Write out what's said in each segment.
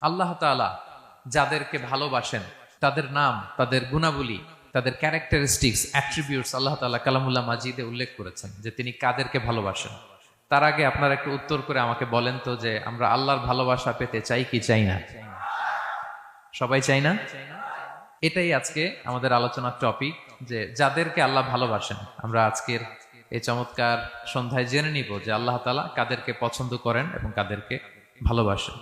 আল্লাহ তাআলা যাদেরকে ভালোবাসেন তাদের নাম, তাদের গুণাবলী, তাদের ক্যারেক্টারিস্টিক্স, অ্যাট্রিবিউটস আল্লাহ তাআলা কালামুল্লাহ মাজিদে উল্লেখ করেছেন যে তিনি কাদেরকে ভালোবাসেন। তার আগে আপনারা একটু উত্তর করে আমাকে বলেন তো যে আমরা আল্লাহর ভালোবাসা পেতে চাই কি চাই না? সবাই চাই না? এটাই আজকে আমাদের আলোচনার টপিক, যে যাদেরকে আল্লাহ ভালোবাসেন। আমরা আজকের এই চমৎকার সন্ধ্যায় জেনে নিব যে আল্লাহ তাআলা কাদেরকে পছন্দ করেন এবং কাদেরকে ভালোবাসেন।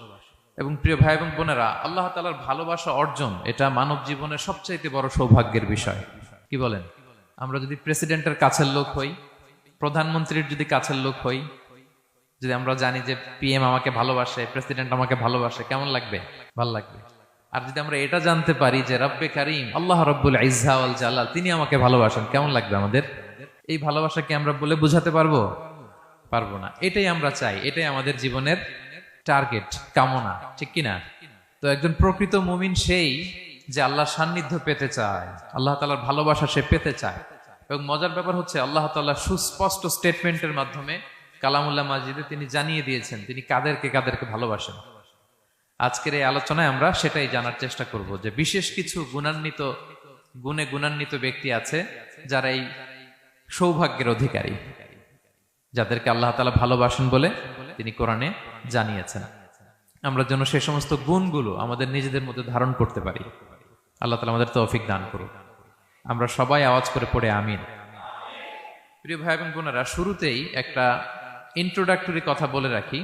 এবং প্রিয় ভাই এবং বোনেরা, আল্লাহ তাআলার ভালোবাসা অর্জন এটা মানব জীবনের সবচাইতে বড় সৌভাগ্যের বিষয়। কি বলেন? আমরা যদি প্রেসিডেন্টের কাছের লোক হই, প্রধানমন্ত্রীর যদি কাছের লোক হই, যদি আমরা জানি যে পিএম আমাকে ভালোবাসে, প্রেসিডেন্ট আমাকে ভালোবাসে, কেমন লাগবে? ভাল লাগবে। আর যদি আমরা এটা জানতে পারি যে রব্বে কারিম আল্লাহ রব্বুল ইজ্জা ওয়াল জালাল তিনি আমাকে ভালোবাসেন, কেমন লাগবে আমাদের? এই ভালোবাসাকে আমরা বলে বোঝাতে পারবো? পারবো না। এটাই আমরা চাই, এটাই আমাদের জীবনের টার্গেট, কামনা, ঠিক কিনা? তো একজন প্রকৃত মুমিন সেই যে আল্লাহর সান্নিধ্য পেতে চায়, আল্লাহ তাআলার ভালোবাসা সে পেতে চায়। এবং মজার ব্যাপার হচ্ছে আল্লাহ তাআলা সুস্পষ্ট স্টেটমেন্টের মাধ্যমে কালামুল্লাহ মাজিদে তিনি জানিয়ে দিয়েছেন তিনি কাদেরকে কাদেরকে ভালোবাসেন। আজকের এই আলোচনায় আমরা সেটাই জানার চেষ্টা করব যে বিশেষ কিছু গুণে গুণান্বিত ব্যক্তি আছে যারা এই সৌভাগ্যের অধিকারী, যাদেরকে আল্লাহ তাআলা ভালোবাসেন বলে তিনি কোরআনে জানিয়েছেন। আমরা যেন সেই সমস্ত গুণগুলো আমাদের নিজেদের মধ্যে ধারণ করতে পারি। আল্লাহ তাআলা আমাদের তৌফিক দান করুন। আমরা সবাই আওয়াজ করে পড়ে আমিন। প্রিয় ভাই এবং বোনেরা, শুরুতেই একটা ইন্ট্রোডাক্টরি কথা বলে রাখি,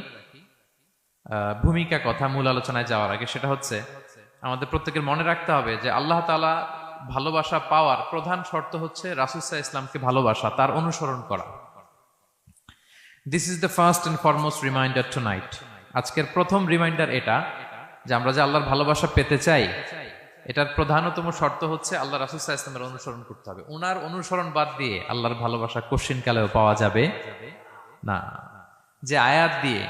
ভূমিকা কথা মূল আলোচনায় যাওয়ার আগে। সেটা হচ্ছে আমাদের প্রত্যেকের মনে রাখতে হবে যে আল্লাহ তাআলা ভালোবাসা পাওয়ার প্রধান শর্ত হচ্ছে রাসূল সাল্লাল্লাহু আলাইহি ওয়াসাল্লামকে ভালোবাসা, তার অনুসরণ করা। This is the first and foremost reminder tonight. আজকের প্রথম রিমাইন্ডার এটা যে আমরা যে আল্লাহর ভালোবাসা পেতে চাই, এটার প্রধানতম শর্ত হচ্ছে আল্লাহ রাসূল সাল্লাল্লাহু আলাইহি ওয়াসাল্লামের অনুসরণ করতে হবে। ওনার অনুসরণ বাদ দিয়ে আল্লাহর ভালোবাসা কোশ্চিনকালেও পাওয়া যাবে না। যে আয়াত দিয়ে,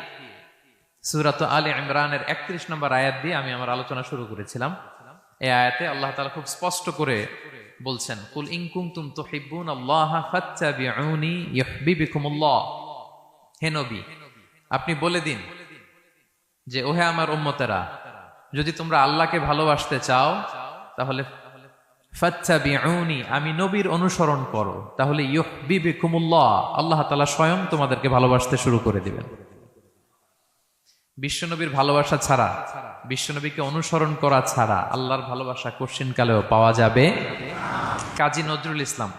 সূরাত আলে ইমরানের 31 নম্বর আয়াত দিয়ে আমি আমার আলোচনা শুরু করেছিলাম, এই আয়াতে আল্লাহ তাআলা খুব স্পষ্ট করে বলছেন, কুল ইন কুনতুম তুহিব্বুনাল্লাহা ফাত্তাবিউনি ইউহিব্বুকুমুল্লাহ। হে নবী, আপনি বলে দিন যে ওহে আমার উম্মতেরা, যদি তোমরা আল্লাহকে ভালোবাসতে চাও তাহলে ফাত্তাবিউনি, আমি নবীর অনুসরণ করো, তাহলে ইউহিব্বুকুমুল্লাহ, আল্লাহ তাআলা স্বয়ং তোমাদেরকে ভালোবাসতে শুরু করে দিবেন। বিশ্বনবীর ভালোবাসা ছাড়া, বিশ্বনবীকে অনুসরণ করা ছাড়া আল্লাহর ভালোবাসা কোশ্চিনকালেও পাওয়া যাবে। কাজী নজরুল ইসলাম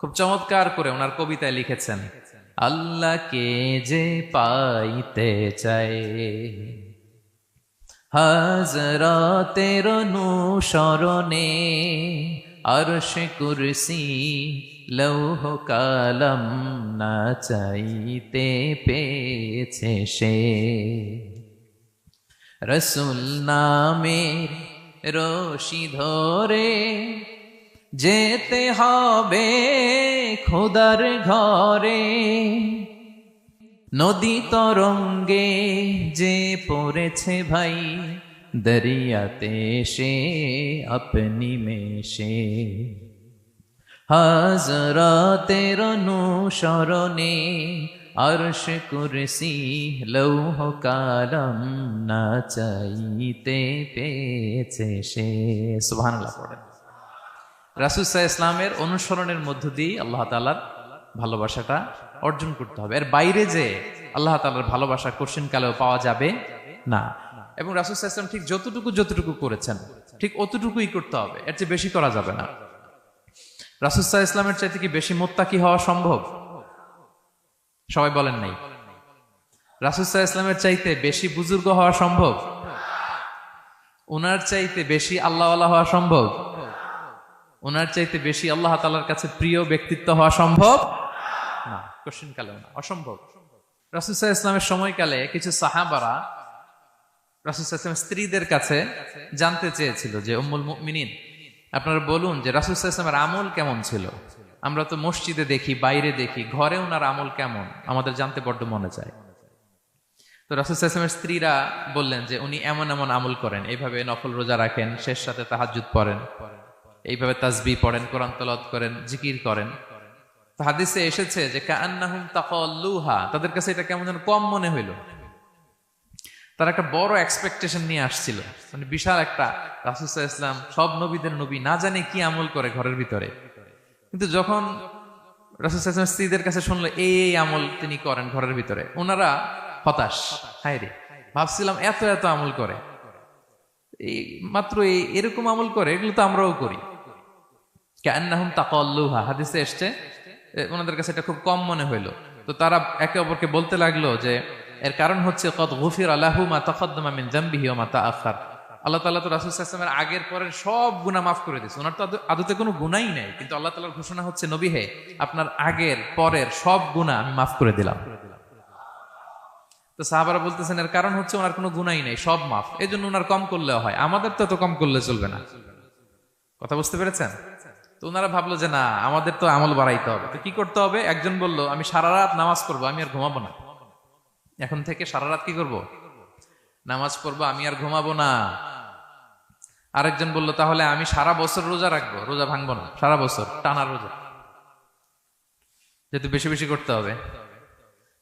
খুব চমৎকার করে ওনার কবিতায় লিখেছেন, আল্লাহকে যে পাইতে চায় হাজরাতের অনুসরণে, আরশ কুরসি লৌহ কালাম না চাইতে পেয়েছে সে, রসুল নামের রশি ধরে যেতে হবে খোদার ঘরে, নদী তরঙ্গে যে পড়েছে ভাই দরিয়াতে সে আপনি মেশে, হাজরাতের অনুসরণে আরশ কুরসি লৌহ কালাম না চাইতে পেয়েছে সে। সুবহানাল্লাহ পড়েন। রাসূল সাল্লাল্লাহু আলাইহি ওয়াসাল্লামের অনুসরণের মধ্য দিয়ে আল্লাহ তাআলার ভালোবাসাটা অর্জন করতে হবে। এর বাইরে যে আল্লাহ তাআলার ভালোবাসা কোশ্চিনকালেও পাওয়া যাবে না। এবং রাসূল সাল্লাল্লাহু আলাইহি ওয়াসাল্লাম ঠিক যতটুকু করেছেন ঠিক অতটুকুই করতে হবে, এর চেয়ে বেশি করা যাবে না। রাসূল সাল্লাল্লাহু আলাইহি ওয়াসাল্লামের চাইতে কি বেশি মুত্তাকি হওয়া সম্ভব? সবাই বলেন নাই। রাসূল সাল্লাল্লাহু আলাইহি ওয়াসাল্লামের চাইতে বেশি বুজুর্গ হওয়া সম্ভব? ওনার চাইতে বেশি আল্লাহওয়ালা হওয়া সম্ভব? ওনার চাইতে বেশি আল্লাহ তাআলার কাছে প্রিয় ব্যক্তিত্ব হওয়া সম্ভব না, কোশ্চিনকালেও না, অসম্ভব। রাসূল সাল্লাল্লাহু আলাইহি ওয়াসাল্লামের সময়কালে কিছু সাহাবারা রাসূল সাল্লাল্লাহু আলাইহি ওয়াসাল্লামের স্ত্রীদের কাছে জানতে চেয়েছিল যে উম্মুল মুমিনিন, আপনারা বলুন যে রাসূল সাল্লাল্লাহু আলাইহি ওয়াসাল্লামের আমল কেমন ছিল? আমরা তো মসজিদে দেখি, বাইরে দেখি, ঘরে ওনার আমল কেমন আমাদের জানতে বড্ড মনে চায়। তো রাসূল সাল্লাল্লাহু আলাইহি ওয়াসাল্লামের স্ত্রীরা বললেন যে উনি এমন এমন আমল করেন, এইভাবে নফল রোজা রাখেন, শেষ রাতে তাহাজ্জুদ পড়েন, এইভাবে তাসবিহ পড়েন, কোরআন তেলাওয়াত করেন, জিকির করেন। তো হাদিসে এসেছে যে কাআন্নাহুম তাকাল্লুহা, তাদের কাছে এটা কেমন যেন কম মনে হইল। তারা একটা বড় এক্সপেকটেশন নিয়ে আসছিল, মানে বিশাল একটা, রাসূল সাল্লাল্লাহু আলাইহি ওয়াসাল্লাম সব নবীদের নবী, না জানে কি আমল করে ঘরের ভিতরে। কিন্তু যখন রাসূল সাল্লাল্লাহু আলাইহি ওয়াসাল্লাম স্ত্রীদের কাছে শুনলো এই এই আমল তিনি করেন ঘরের ভিতরে, ওনারা হতাশ। হায় রে, ভাবছিলাম এত এত আমল করে, এই মাত্র এরকম আমল করে, এগুলো তো আমরাও করি। কান্নাহুম তাকাল্লুহা, হাদিসে এসছে ওনাদের কাছে এটা খুব কম মনে হইলো। তো তারা একে অপরকে বলতে লাগলো যে এর কারণ হচ্ছে কদ গুফিরা লাহু মা তাকাদ্দামা মিন যামবিহি ওয়া মা তাআখার। আল্লাহ তাআলা তো রাসূল সাল্লাল্লাহু আলাইহি ওয়াসাল্লামের আগের পরের সব গুনাহ মাফ করে দিয়েছে। ওনার তো আদতে কোনো গুনাহই নাই, কিন্তু আল্লাহ তাআলার ঘোষণা হচ্ছে নবী হে, আপনার আগের পরের সব গুনাহ আমি মাফ করে দিলাম। তো সাহাবারা বলতেছেন এর কারণ হচ্ছে ওনার কোনো গুনাহই নাই, সব মাফ, এজন্য ওনার কম করলেও হয়, আমাদের তো এত কম করলে চলবে না। কথা বুঝতে পেরেছেন? তো ওনারা ভাবলো যে না, আমাদের তো আমল বাড়াইতে হবে। তো কি করতে হবে? একজন বলল আমি সারা রাত নামাজ পড়বো, আমি আর ঘুমাবো না। এখন থেকে সারা রাত কি করব? নামাজ পড়বো, আমি আর ঘুমাবো না। আরেকজন বলল তাহলে আমি সারা বছর রোজা রাখবো, রোজা ভাঙবো না, সারা বছর টানা রোজা, যেহেতু বেশি বেশি করতে হবে।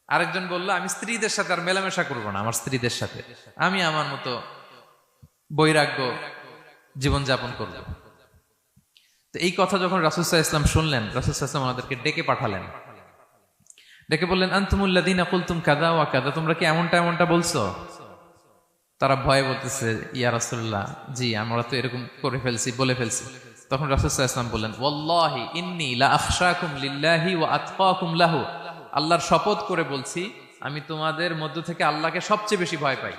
আরেকজন বলল আমি স্ত্রীদের সাথে আর মেলামেশা করবো না, আমার স্ত্রীদের সাথে আমি আমার মতো বৈরাগ্য জীবনযাপন করবো। তো এই কথা যখন রাসূল সাল্লাল্লাহু আলাইহি ওয়াসাল্লাম শুনলেন, রাসূল সাল্লাল্লাহু আলাইহি ওয়াসাল্লাম ওনাদেরকে ডেকে পাঠালেন, ডেকে বললেন আনতুমুল্লাযীনা কুলতুম কাযা ওয়া কাযা, তোমরা কি এমনটা এমনটা বলছো? তারা ভয়ে বলতেছে ইয়া রাসূলুল্লাহ, জি আমরা তো এরকম করে ফেলছি, বলে ফেলছি। তখন রাসূল সাল্লাল্লাহু আলাইহি ওয়াসাল্লাম বললেন ওয়াল্লাহি ইন্নী লা আখশাকুম লিল্লাহি ওয়া আতকাকুম লাহু, আল্লাহর শপথ করে বলছি আমি তোমাদের মধ্য থেকে আল্লাহকে সবচেয়ে বেশি ভয় পাই,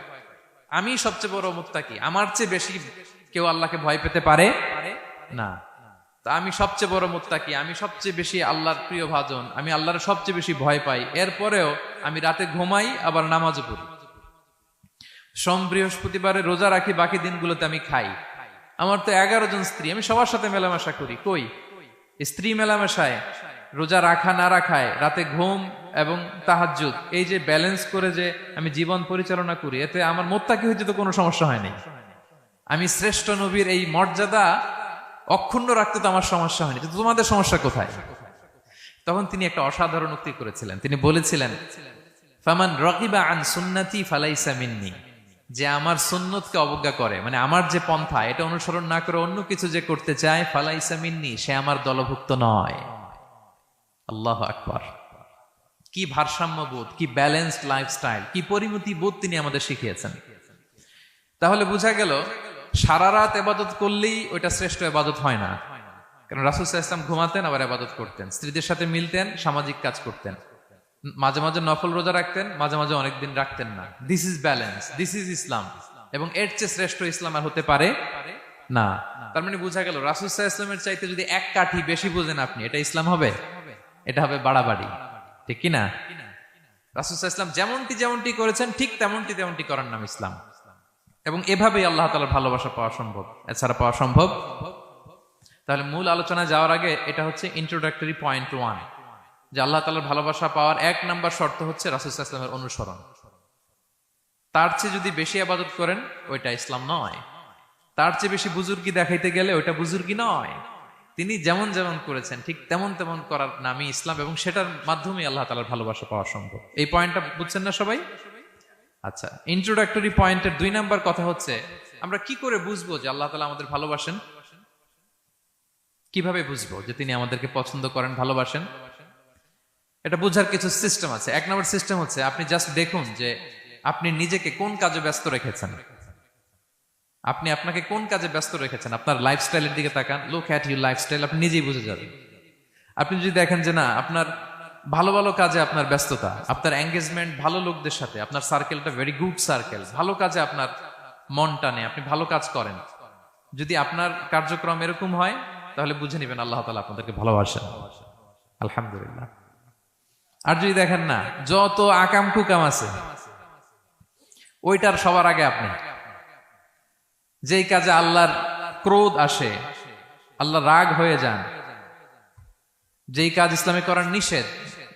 আমি সবচেয়ে বড় মুত্তাকি, আমার চেয়ে বেশি কেউ আল্লাহকে ভয় পেতে পারে না। তা আমি সবচেয়ে বড় মুত্তাকি, আমি সবচেয়ে বেশি আল্লাহর প্রিয় ভাজন, আমি আল্লাহর সবচেয়ে বেশি ভয় পাই, এরপরেও আমি রাতে ঘুমাই আবার নামাজও পড়ি, সোম বৃহস্পতিবারে রোজা রাখি, বাকি দিনগুলোতে আমি খাই, আমার তো 11 জন স্ত্রী, আমি সবার সাথে মেলামেশা করি, কই স্ত্রী মেলামেশায়, রোজা রাখা না রাখায়, রাতে ঘুম এবং তাহাজ্জুদ, এই যে ব্যালেন্স করে যে আমি জীবন পরিচালনা করি, এতে আমার মুত্তাকি হইতে তো কোনো সমস্যা হয়নি। আমি শ্রেষ্ঠ নবীর এই মর্যাদা অক্ষুণ্ণ রাখতে তো আমার সমস্যা হয়নি, কিন্তু তোমাদের সমস্যা কোথায়? তখন তিনি একটা অসাধারণ উক্তি করেছিলেন, তিনি বলেছিলেন ফামান রাগিবা আন সুন্নতি ফালাইসা মিন্নি, যে আমার সুন্নতকে অবজ্ঞা করে, মানে আমার যে পন্থা এটা অনুসরণ না করে অন্য কিছু যে করতে চায়, ফালাইসা মিন্নি, সে আমার দলভুক্ত নয়। আল্লাহু আকবার! কি ভারসাম্যবোধ, কি ব্যালেন্সড লাইফস্টাইল, কি পরিমিতি বোধ তিনি আমাদের শিখিয়েছেন। তাহলে বোঝা গেল সারা রাত ইবাদত করলেই ওইটা শ্রেষ্ঠ ইবাদত হয় না। কারণ রাসূল সাল্লাল্লাহু আলাইহি ওয়াসাল্লাম ঘুমাতেন আবার ইবাদত করতেন, স্ত্রীদের সাথে মিলতেন, সামাজিক কাজ করতেন, মাঝে মাঝে নফল রোজা রাখতেন, মাঝে মাঝে অনেকদিন রাখতেন না। This is balance, this is Islam. এবং এর চেয়ে শ্রেষ্ঠ ইসলাম আর হতে পারে না। তার মানে বোঝা গেল রাসূল সাল্লাল্লাহু আলাইহি ওয়াসাল্লামের চাইতে যদি এক কাঠি বেশি বোঝেন আপনি, এটা ইসলাম হবে? এটা হবে বাড়াবাড়ি, ঠিক কি না? রাসূল সাল্লাল্লাহু আলাইহি ওয়াসাল্লাম যেমনটি করেছেন ঠিক তেমনটি করার নাম ইসলাম। এবং এভাবেই আল্লাহ তাআলার ভালোবাসা পাওয়া সম্ভব, এছাড়া পাওয়া সম্ভব। তাহলে মূল আলোচনায় যাওয়ার আগে এটা হচ্ছে ইন্ট্রোডাক্টরি পয়েন্ট 1, যে আল্লাহ তাআলার ভালোবাসা পাওয়ার 1 নাম্বার শর্ত হচ্ছে রাসূল সাল্লাল্লাহু আলাইহি ওয়াসাল্লামের অনুসরণ। তার চেয়ে যদি বেশি ইবাদত করেন ওইটা ইসলাম নয়, তার চেয়ে বেশি বুজুর্গি দেখাইতে গেলে ওইটা বুজুর্গি নয়। তিনি যেমন যেমন করেছেন ঠিক তেমন তেমন করার নামই ইসলাম, এবং সেটার মাধ্যমে আল্লাহ তাআলার ভালোবাসা পাওয়া সম্ভব। এই পয়েন্টটা বুঝছেন না সবাই? আচ্ছা, ইন্ট্রোডাক্টরি পয়েন্টের 2 নাম্বার কথা হচ্ছে আমরা কি করে বুঝবো যে আল্লাহ তাআলা আমাদের ভালোবাসেন? কিভাবে বুঝবো যে তিনি আমাদেরকে পছন্দ করেন, ভালোবাসেন? এটা বোঝার কিছু সিস্টেম আছে। 1 নাম্বার সিস্টেম হচ্ছে আপনি জাস্ট দেখুন যে আপনি নিজেকে কোন কাজে ব্যস্ত রেখেছেন, আপনি আপনাকে কোন কাজে ব্যস্ত রেখেছেন। আপনার লাইফস্টাইলের দিকে তাকান, লুক অ্যাট ইউর লাইফস্টাইল, আপনি নিজেই বুঝে যাবেন। আপনি যদি দেখেন যে না, আপনার ভালো ভালো কাজে আপনার ব্যস্ততা, আপনার এঙ্গেজমেন্ট ভালো লোকদের সাথে, আপনার সার্কেলটা ভেরি গুড সার্কেল, ভালো কাজে আপনার মন টানে, আপনি ভালো কাজ করেন, যদি আপনার কার্যক্রম এরকম হয় তাহলে বুঝে নেবেন আল্লাহ তাআলা আপনাদেরকে ভালোবাসেন। আলহামদুলিল্লাহ। আর যদি দেখেন না, যত আকাম কুকাম আছে ওইটার সবার আগে আপনি, যেই কাজে আল্লাহর ক্রোধ আসে, আল্লাহ রাগ হয়ে যান, যেই কাজ ইসলামে করার নিষেধ,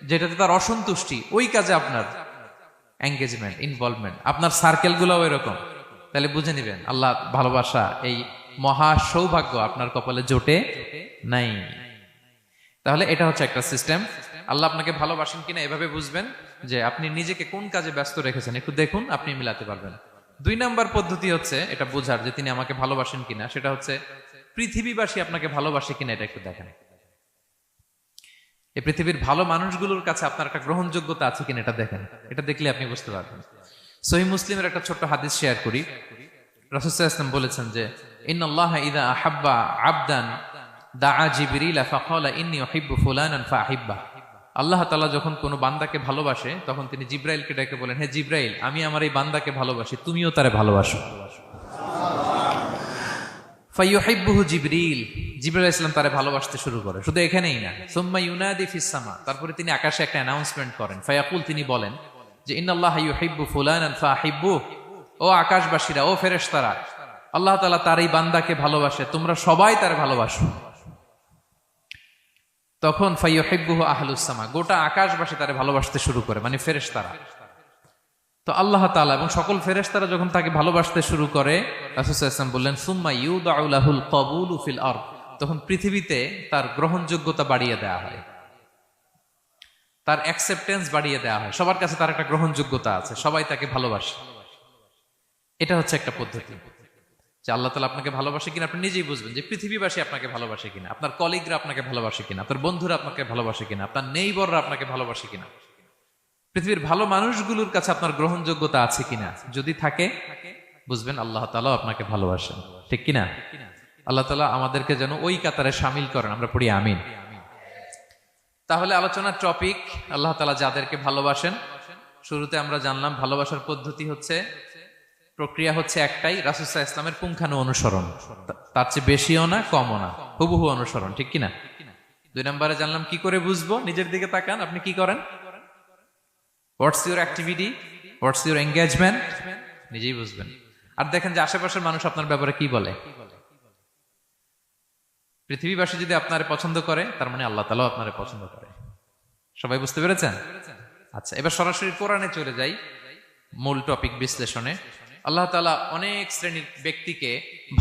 যেটাতে তার অসন্তুষ্টি, ওই কাজে আপনার এঙ্গেজমেন্ট, ইনভলভমেন্ট, আপনার সার্কেল গুলো এরকম, তাহলে বুঝে নিবেন আল্লাহ ভালোবাসা, এই মহা সৌভাগ্য আপনার কপালে জোটে নাই। তাহলে এটা হচ্ছে একটা সিস্টেম। আল্লাহ আপনাকে ভালোবাসেন কিনা এভাবে বুঝবেন যে আপনি নিজেকে কোন কাজে ব্যস্ত রেখেছেন, একটু দেখুন, আপনি মিলাতে পারবেন। দুই নাম্বার পদ্ধতি হচ্ছে এটা বোঝার যে তিনি আমাকে ভালোবাসেন কিনা, সেটা হচ্ছে পৃথিবীবাসী আপনাকে ভালোবাসে কিনা এটা একটু দেখেন। এই পৃথিবীর ভালো মানুষগুলোর কাছে আপনার একটা গ্রহণযোগ্যতা আছে কিনা এটা দেখেন। এটা দেখলে আপনি বুঝতে পারবেন। সহিহ মুসলিমের একটা ছোট্ট হাদিস শেয়ার করি। রাসূল সাল্লাল্লাহু আলাইহি ওয়াসাল্লাম বলেছেন যে ইন্নাল্লাহা ইযা আহাব্বা আবদান দাআ জিবরিল ফাকালা ইন্নী উহিব্বু ফুলানান ফাআহিব্বা। আল্লাহ তাআলা যখন কোনো বান্দাকে ভালোবাসে তখন তিনি জিবরাইলকে ডেকে বলেন, হে জিবরাইল, আমি আমার এই বান্দাকে ভালোবাসি, তুমিও তারে ভালোবাসো। ফায়ুহিব্বুহু জিবরিল, জিবরাইল আলাইহিস সালাম তারে ভালোবাসতে শুরু করে। শুধু এখানেই না, সুম্মা ইউনাদি ফিস সামা, তারপরে তিনি আকাশে একটা অ্যানাউন্সমেন্ট করেন। ফায়াকুল, তিনি বলেন যে ইন্নাল্লাহা ইউহিব্বু ফুলানান ফাআহিব্বুহু, ও আকাশবাসীরা, ও ফেরেশতারা, আল্লাহ তাআলা তার এই বান্দাকে ভালোবাসে, তোমরা সবাই তারে ভালোবাসো। তখন ফায়ুহিব্বুহু আহলুস সামা, গোটা আকাশবাসী তারে ভালোবাসতে শুরু করে, মানে ফেরেশতারা। তো আল্লাহ তাআলা এবং সকল ফেরেশতারা যখন তাকে ভালোবাসতে শুরু করে, রাসূল সাল্লাল্লাহু আলাইহি ওয়াসাল্লাম বললেন সুম্মা ইউদাউ লাহুল কবুলু ফিল আরদ, তখন পৃথিবীতে তার গ্রহণযোগ্যতা বাড়িয়ে দেওয়া হয়, তার অ্যাকসেপ্টেন্স বাড়িয়ে দেওয়া হয়। সবার কাছে তার একটা গ্রহণযোগ্যতা আছে, সবাই তাকে ভালোবাসে। এটা হচ্ছে একটা পদ্ধতি যে আল্লাহ তাআলা আপনাকে ভালোবাসে কিনা আপনি নিজেই বুঝবেন, যে পৃথিবীবাসী আপনাকে ভালোবাসে কিনা, আপনার কলিগরা আপনাকে ভালোবাসে কিনা, আপনার বন্ধুরা আপনাকে ভালোবাসে কিনা, আপনার নেইবররা আপনাকে ভালোবাসে কিনা, পৃথিবীর ভালো মানুষগুলোর কাছে আপনার গ্রহণযোগ্যতা আছে কিনা। যদি থাকে বুঝবেন আল্লাহ তাআলা আপনাকে ভালোবাসেন, ঠিক কিনা? আল্লাহ তাআলা আমাদেরকে যেন ওই কাতারে শামিল করেন, আমরা পড়ি আমিন। তাহলে আলোচনার টপিক, আল্লাহ তাআলা যাদেরকে ভালোবাসেন। শুরুতে আমরা জানলাম ভালোবাসার পদ্ধতি হচ্ছে, প্রক্রিয়া হচ্ছে একটাই, রাসূল সাল্লাল্লাহু আলাইহি ওয়াসাল্লামের পুঙ্খানু অনুসরণ, তার চেয়ে বেশিও না কমও না, হুবহু অনুসরণ, ঠিক কিনা? দুই নম্বরে জানলাম কি করে বুঝবো, নিজের দিকে তাকান, আপনি কি করেন, what's your activity, what's your engagement, নিজেই বুঝবেন। আর দেখেন যে আশেপাশের মানুষ আপনার ব্যাপারে কি বলে। পৃথিবীবাসী যদি আপনারে পছন্দ করে, তার মানে আল্লাহ তাআলাও আপনারে পছন্দ করে। সবাই বুঝতে পেরেছেন? আচ্ছা, এবার সরাসরি কোরআনে চলে যাই, মূল টপিক বিশ্লেষণে। আল্লাহ তাআলা অনেক শ্রেণীর ব্যক্তিকে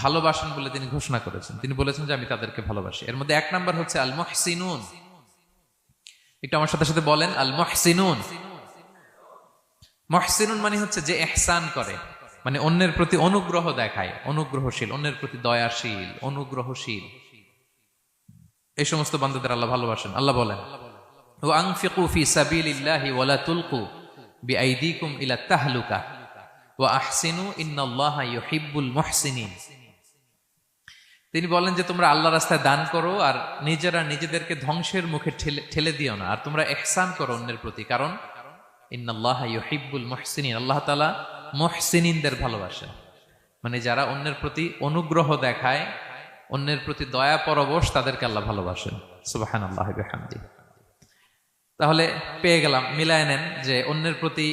ভালোবাসেন বলে তিনি ঘোষণা করেছেন। তিনি বলেছেন যে আমি তাদেরকে ভালোবাসি। এর মধ্যে এক নাম্বার হচ্ছে আল মুহসিনুন। একটু আমার সাথে সাথে বলেন, আল মুহসিনুন। মুহসিনুন মানে হচ্ছে যে ইহসান করে, মানে অন্যের প্রতি অনুগ্রহ দেখায়, অনুগ্রহশীল, অন্যের প্রতি দয়াশীল, অনুগ্রহশীল। এই সমস্ত বান্দাদের আল্লাহ ভালোবাসেন। আল্লাহ বলেন ওয়া আনফিকু ফি সাবিলিল্লাহি ওয়া লা তুলকু বিআইদিকুম ইলা তাহলুকা ওয়া আহসিনু ইন্নাল্লাহা ইউহিব্বুল মুহসিনিন। তিনি বলেন যে তোমরা আল্লাহর রাস্তায় দান করো আর নিজেরা নিজেদেরকে ধ্বংসের মুখে ঠেলে দিও না, আর তোমরা ইহসান করো অন্যের প্রতি, কারণ ইন্নাল্লাহা ইউহিব্বুল মুহসিনিন, আল্লাহ তাআলা মুহসিনিনদের ভালোবাসেন, মানে যারা অন্যের প্রতি অনুগ্রহ দেখায়, অন্যের প্রতি দয়া পরবশ, তাদেরকে আল্লাহ ভালোবাসেন। সুবহানাল্লাহি ওয়া বিহামদিহি। তাহলে পেয়ে গেলাম, মিলায় নেন যে অন্যের প্রতি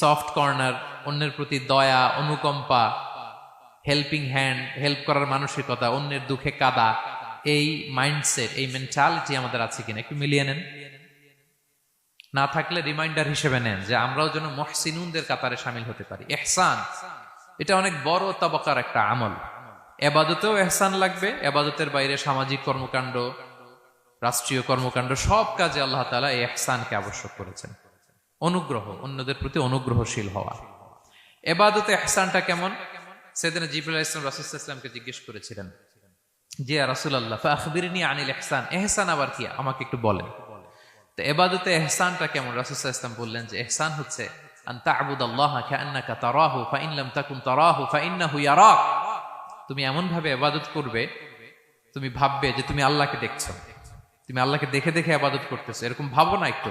সফট কর্নার, অন্যের প্রতি দয়া, অনুকম্পা, হেল্পিং হ্যান্ড, হেল্প করার মানসিকতা, অন্যের দুঃখে কাদা, এই মাইন্ডসেট, এই মেন্টালিটি আমাদের আছে কিনা একটু মিলিয়ে নেন। না থাকলে রিমাইন্ডার হিসেবে নেন যে আমরাও যেন মুহসিনুনদের কাতারে শামিল হতে পারি। ইহসান এটা অনেক বড় তবকার একটা আমল। ইবাদতেও ইহসান লাগবে, ইবাদতের বাইরে সামাজিক কর্মকাণ্ড, রাষ্ট্রীয় কর্মকাণ্ড, সব কাজে আল্লাহ তাআলা এই ইহসানকে আবশ্যক করেছেন। অনুগ্রহ, অন্যদের প্রতি অনুগ্রহশীল হওয়া। ইবাদতে ইহসানটা কেমন? সাইয়েদনা জিবরাইল আলাইহিস সালাম রাসূল সাল্লাল্লাহু আলাইহি ওয়াসাল্লামকে জিজ্ঞেস করেছিলেন যে ইয়া রাসূলুল্লাহ ফাখবিরনি আনিল ইহসান, ইহসান আবার কি, আমাকে একটু বলেন। তো ইবাদতে ইহসানটা কেমন? রাসূল সাল্লাল্লাহু আলাইহি ওয়াসাল্লাম বললেন যে ইহসান হচ্ছে আন তা'বুদাল্লাহা কাআন্নাকা তারাহু ফাইন লাম তাকুন তারাহু ফাইন্নাহু ইয়ারাক। তুমি এমন ভাবে ইবাদত করবে, তুমি ভাববে যে তুমি আল্লাহকে দেখছো, তুমি আল্লাহকে দেখে দেখে ইবাদত করতেছো, এরকম ভাবো না একটু।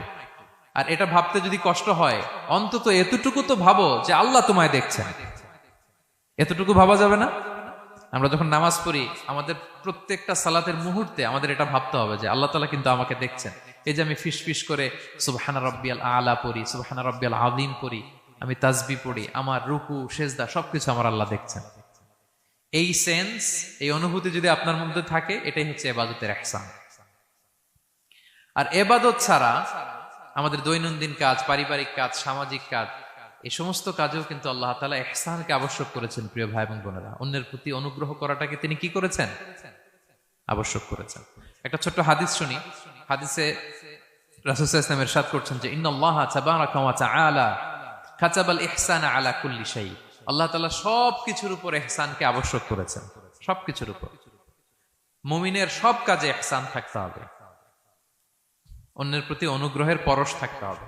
আর এটা ভাবতে যদি কষ্ট হয়, অন্তত এতটুকু তো ভাবো যে আল্লাহ তোমায় দেখছেন। এতটুকু ভাবা যাবে না? আমরা যখন নামাজ পড়ি, আমাদের প্রত্যেকটা সালাতের মুহূর্তে আমাদের এটা ভাবতে হবে যে আল্লাহ তাআলা কিন্তু আমাকে দেখছেন। এই যে আমি ফিস ফিস করে সুবহানা রাব্বিয়াল আলা পড়ি, সুবহানা রাব্বিয়াল আযীম পড়ি, আমি তাসবিহ পড়ি, আমার রুকু সেজদা সবকিছু আমার আল্লাহ দেখছেন। এই সেন্স, এই অনুভূতি যদি আপনার মধ্যে থাকে, এটাই হচ্ছে ইবাদতের ইহসান। আর ইবাদত ছাড়া আমাদের দৈনন্দিন কাজ, পারিবারিক কাজ, সামাজিক কাজ, এই সমস্ত কাজেও কিন্তু আল্লাহ তাআলা ইহসানকে আবশ্যক করেছেন। প্রিয় ভাই এবং বোনেরা, অন্যের প্রতি অনুগ্রহ করাটাকে তিনি কি করেছেন? আবশ্যক করেছেন। একটা ছোট্ট হাদিস শুনি। হাদিসে রাসূল সাল্লাল্লাহু আলাইহি ওয়াসাল্লাম ইরশাদ করছেন যে ইন্নাল্লাহা তাবারাকা ওয়া তাআলা কাতাবাল ইহসানা আলা কুল্লি শাই। আল্লাহ তাআলা সবকিছুর উপর ইহসানকে আবশ্যক করেছেন, সবকিছুর উপর। মুমিনের সব কাজে ইহসান থাকতে হবে, অন্যের প্রতি অনুগ্রহের পরশ থাকতে হবে।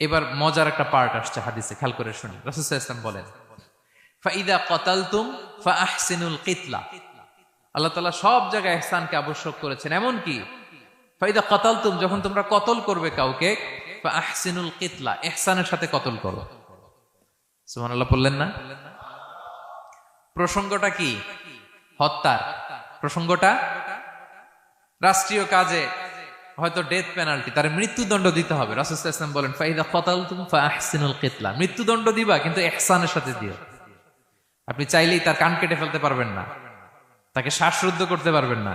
এবার মজার একটা পার্ট আসছে হাদিসে, খেয়াল করে শুনি। রাসূল সাল্লাল্লাহু আলাইহি ওয়াসাল্লাম বলেন, ফাইদা কাতালতুম ফাআহসিনুল কিতলা। আল্লাহ তাআলা সব জায়গায় ইহসানকে আবশ্যক করেছেন, এমন কি ফাইদা কাতালতুম, যখন তোমরা কতল করবে কাউকে, ফাআহসিনুল কিতলা, ইহসানের সাথে কতল করো। সুবহানাল্লাহ বললেন না? প্রসঙ্গটা কি? হত্যার প্রসঙ্গটা। রাষ্ট্রীয় কাজে হয়তো ডেথ পেনাল্টি, তার মৃত্যুদণ্ড দিতে হবে। রাসূল সাল্লাল্লাহু আলাইহি ওয়াসাল্লাম বলেন, ফাইদা কাতালতুম ফাআহসিনুল কিতলা, মৃত্যুদণ্ড দিবা কিন্তু ইহসানের সাথে দিও। আপনি চাইলেই তার কান কেটে ফেলতে পারবেন না, তাকে শ্বাসরুদ্ধ করতে পারবেন না,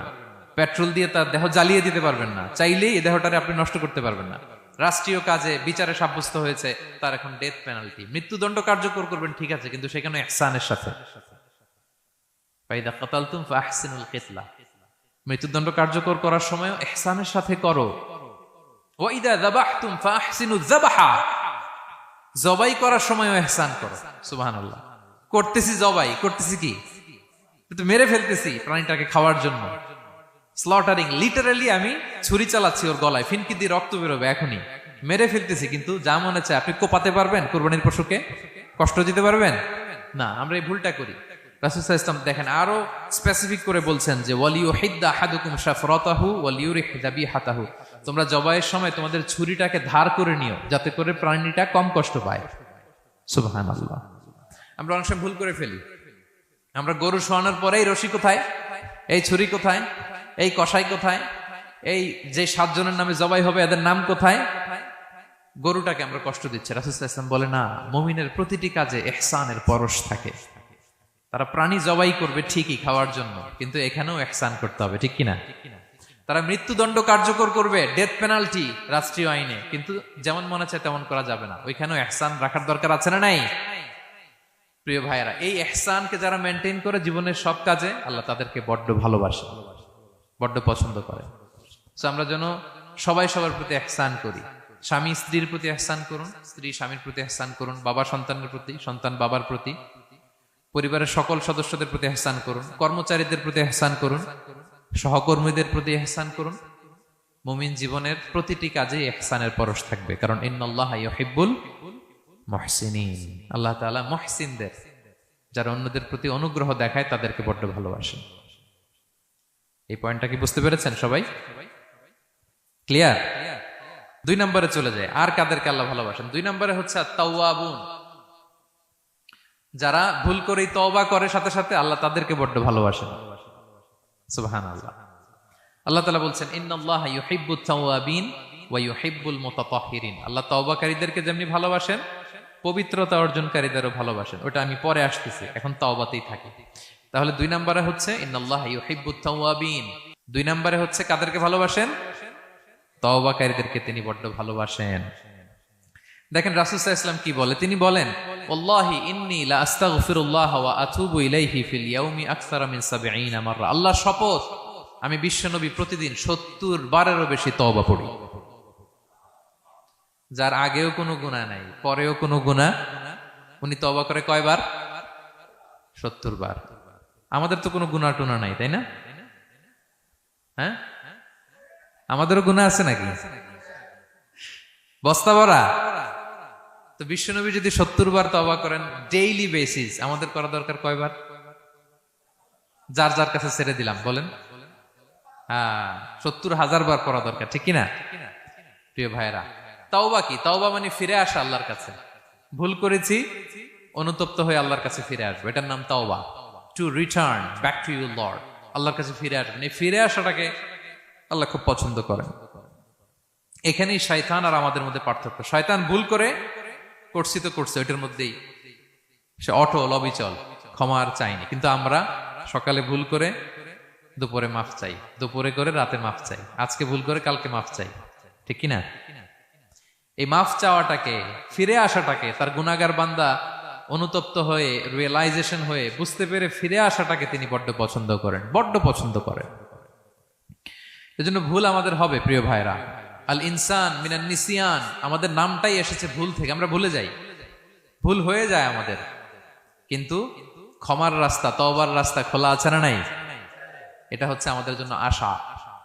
পেট্রোল দিয়ে তার দেহ জ্বালিয়ে দিতে পারবেন না, চাইলেই এই দেহটারে আপনি নষ্ট করতে পারবেন না। রাষ্ট্রীয় কাজে বিচারে সাব্যস্ত হয়েছে তার এখন ডেথ পেনাল্টি, মৃত্যুদণ্ড কার্যকর করবেন, ঠিক আছে, কিন্তু সেখানে ইহসানের সাথে। ফাইদা কাতালতুম ফাআহসিনুল কিতলা, মৃত্যুদণ্ড কার্যকর করার সময় ইহসানের সাথে করো। ওয়া ইদা যাবাহতুম ফাআহসিনুয যাবাহা, জবাই করার সময়ও ইহসান করো। সুবহানাল্লাহ। করতেছি জবাই, করতেছি কি, কিন্তু মেরে ফেলতেছি প্রাণীটাকে খাওয়ার জন্য। স্লটারিং, লিটারালি আমি ছুরি চালাচ্ছি ওর গলায়, ফিনকি দিয়ে রক্ত বেরোবে এখনই, মেরে ফেলতেছি। কিন্তু যা মনে চায় আপনি কোপাতে পারবেন কুরবানির পশুকে? কষ্ট দিতে পারবেন না। আমরা এই ভুলটা করি। রাসূল সাল্লাল্লাহু আলাইহি ওয়াসাল্লাম দেখেন আরো স্পেসিফিক করে বলছেন যে ওয়ালিউহিদ্দা আহাদুকুম শাফরাতাহু ওয়ালিউরিহ যাবিহাতাহু, তোমরা জবাইয়ের সময় তোমাদের ছুরিটাকে ধার করে নিও, যাতে করে প্রাণীটা কম কষ্ট পায়। সুবহানাল্লাহ। আমরা অনেক সময় ভুল করে ফেলি। আমরা গরু শোয়ানোর পরে এই রশি কোথায়, এই ছুরি কোথায়, এই কষাই কোথায়, এই যে 7 জনের নামে জবাই হবে এদের নাম কোথায়, গরুটাকে আমরা কষ্ট দিচ্ছি। রাসূল সাল্লাল্লাহু আলাইহি ওয়াসাল্লাম বলে না, মুমিনের প্রতিটি কাজে ইহসানের পরশ থাকে। তারা প্রাণী জবাই করবে ঠিকই খাওয়ার জন্য, কিন্তু এখানেও ইহসান করতে হবে, ঠিক কিনা? তারা মৃত্যুদণ্ড কার্যকর করবে, ডেথ পেনাল্টি রাষ্ট্রীয় আইনে, কিন্তু যেমন মনে চায় তেমন করা যাবে না। ওইখানেও ইহসান রাখার দরকার আছে না নাই? প্রিয় ভাইয়েরা, এই ইহসানকে যারা মেনটেন করে জীবনের সব কাজে, আল্লাহ তাদেরকে বড্ড ভালোবাসে, বড্ড পছন্দ করে। সো আমরা যেন সবাই সবার প্রতি ইহসান করি। স্বামী স্ত্রীর প্রতি ইহসান করুন, স্ত্রী স্বামীর প্রতি ইহসান করুন, বাবা সন্তানের প্রতি, সন্তান বাবার প্রতি, পরিবারের সকল সদস্যদের প্রতি ইহসান করুন, কর্মচারীদের প্রতি ইহসান করুন, সহকর্মীদের প্রতি ইহসান করুন। মুমিন জীবনের প্রতিটি কাজে ইহসানের পরশ থাকবে, কারণ ইন্নাল্লাহা ইউহিব্বুল মুহসিনিন, আল্লাহ তাআলা মুহসিনদের, যারা অন্যদের প্রতি অনুগ্রহ দেখায় তাদেরকে বড্ড ভালোবাসেন। এই পয়েন্টটা কি বুঝতে পেরেছেন সবাই? ক্লিয়ার? 2 নম্বরে চলে যায়, আর কাদেরকে আল্লাহ ভালোবাসেন। 2 নম্বরে হচ্ছে আত-তাওয়াবুন, যারা ভুল করেই তওবা করে সাথে সাথে, আল্লাহ তাদেরকে বড্ড ভালোবাসেন। সুবহানাল্লাহ। আল্লাহ তাআলা বলছেন ইন্নাল্লাহা ইউহিব্বুত তাওয়াবিন ওয়া ইউহিব্বুল মুতাতাহহিরিন, আল্লাহ তওবাকারীদেরকে যেমনি ভালোবাসেন, পবিত্রতা অর্জনকারীদেরও ভালোবাসেন। ওটা আমি পরে আসতেছি, এখন তওবাতেই থাকি। তাহলে 2 নম্বরে হচ্ছে ইন্নাল্লাহা ইউহিব্বুত তাওয়াবিন, 2 নম্বরে হচ্ছে কাদেরকে ভালোবাসেন? তওবাকারীদেরকে তিনি বড্ড ভালোবাসেন। দেখেন রাসূল সাল্লাল্লাহু আলাইহি ওয়াসাল্লাম কি বলে, তিনি বলেন ওয়াল্লাহি ইন্নী লা আস্তাগফিরুল্লাহ ওয়া আতুবু ইলাইহি ফিল ইয়াউমি আকসারা মিন 70 মাররা, আল্লাহর শপথ আমি বিশ্বনবী প্রতিদিন 70 বারেরও বেশি তওবা পড়ি। যার আগেও কোনো গুনাহ নাই, পরেও কোনো গুনাহ, উনি তওবা করে কয়বার? 70 বার। আমাদের তো কোনো গুনাহ টুনা নাই, তাই না? হ্যাঁ, আমাদেরও গুনাহ আছে নাকি? বস্তা ভরা। তো বিশ্বনবী যদি 70 বার তওবা করেন ডেইলি বেসিস, আমাদের করা দরকার কয়বার? যার যার কাছে ছেড়ে দিলাম, বলেন। 70,000 বার করা দরকার, ঠিক কিনা? প্রিয় ভাইরা, তাওবা কি? তাওবা মানে ফিরে আসা আল্লাহর কাছে। ভুল করেছি, অনুতপ্ত হয়ে আল্লাহর কাছে ফিরে আসবো, এটার নাম তাওবা। To return back to your Lord, আল্লাহর কাছে ফিরে আসবেন। এই ফিরে আসাটাকে আল্লাহ খুব পছন্দ করেন। এখানেই শয়তান আর আমাদের মধ্যে পার্থক্য। শয়তান ভুল করে করছি তো করছে, ওইটার মধ্যেই সে অটল অবিচল, ক্ষমা আর চাইনি। কিন্তু আমরা সকালে ভুল করে দুপুরে মাফ চাই, দুপুরে করে রাতে মাফ চাই, আজকে ভুল করে কালকে মাফ চাই, ঠিক কিনা? এই মাফ চাওয়াটাকে, ফিরে আসাটাকে, তার গুনাহগার বান্দা অনুতপ্ত হয়ে, রিয়েলাইজেশন হয়ে, বুঝতে পেরে ফিরে আসাটাকে তিনি বড্ড পছন্দ করেন, বড্ড পছন্দ করেন। এজন্য ভুল আমাদের হবে প্রিয় ভাইরা। আল ইনসান মিনান নিসিয়ান, আমাদের নামটাই এসেছে ভুল থেকে, আমরা ভুলে যাই, ভুল হয়ে যায় আমাদের। কিন্তু ক্ষমার রাস্তা, তওবার রাস্তা খোলা আছে না নাই? এটা হচ্ছে আমাদের জন্য আশা,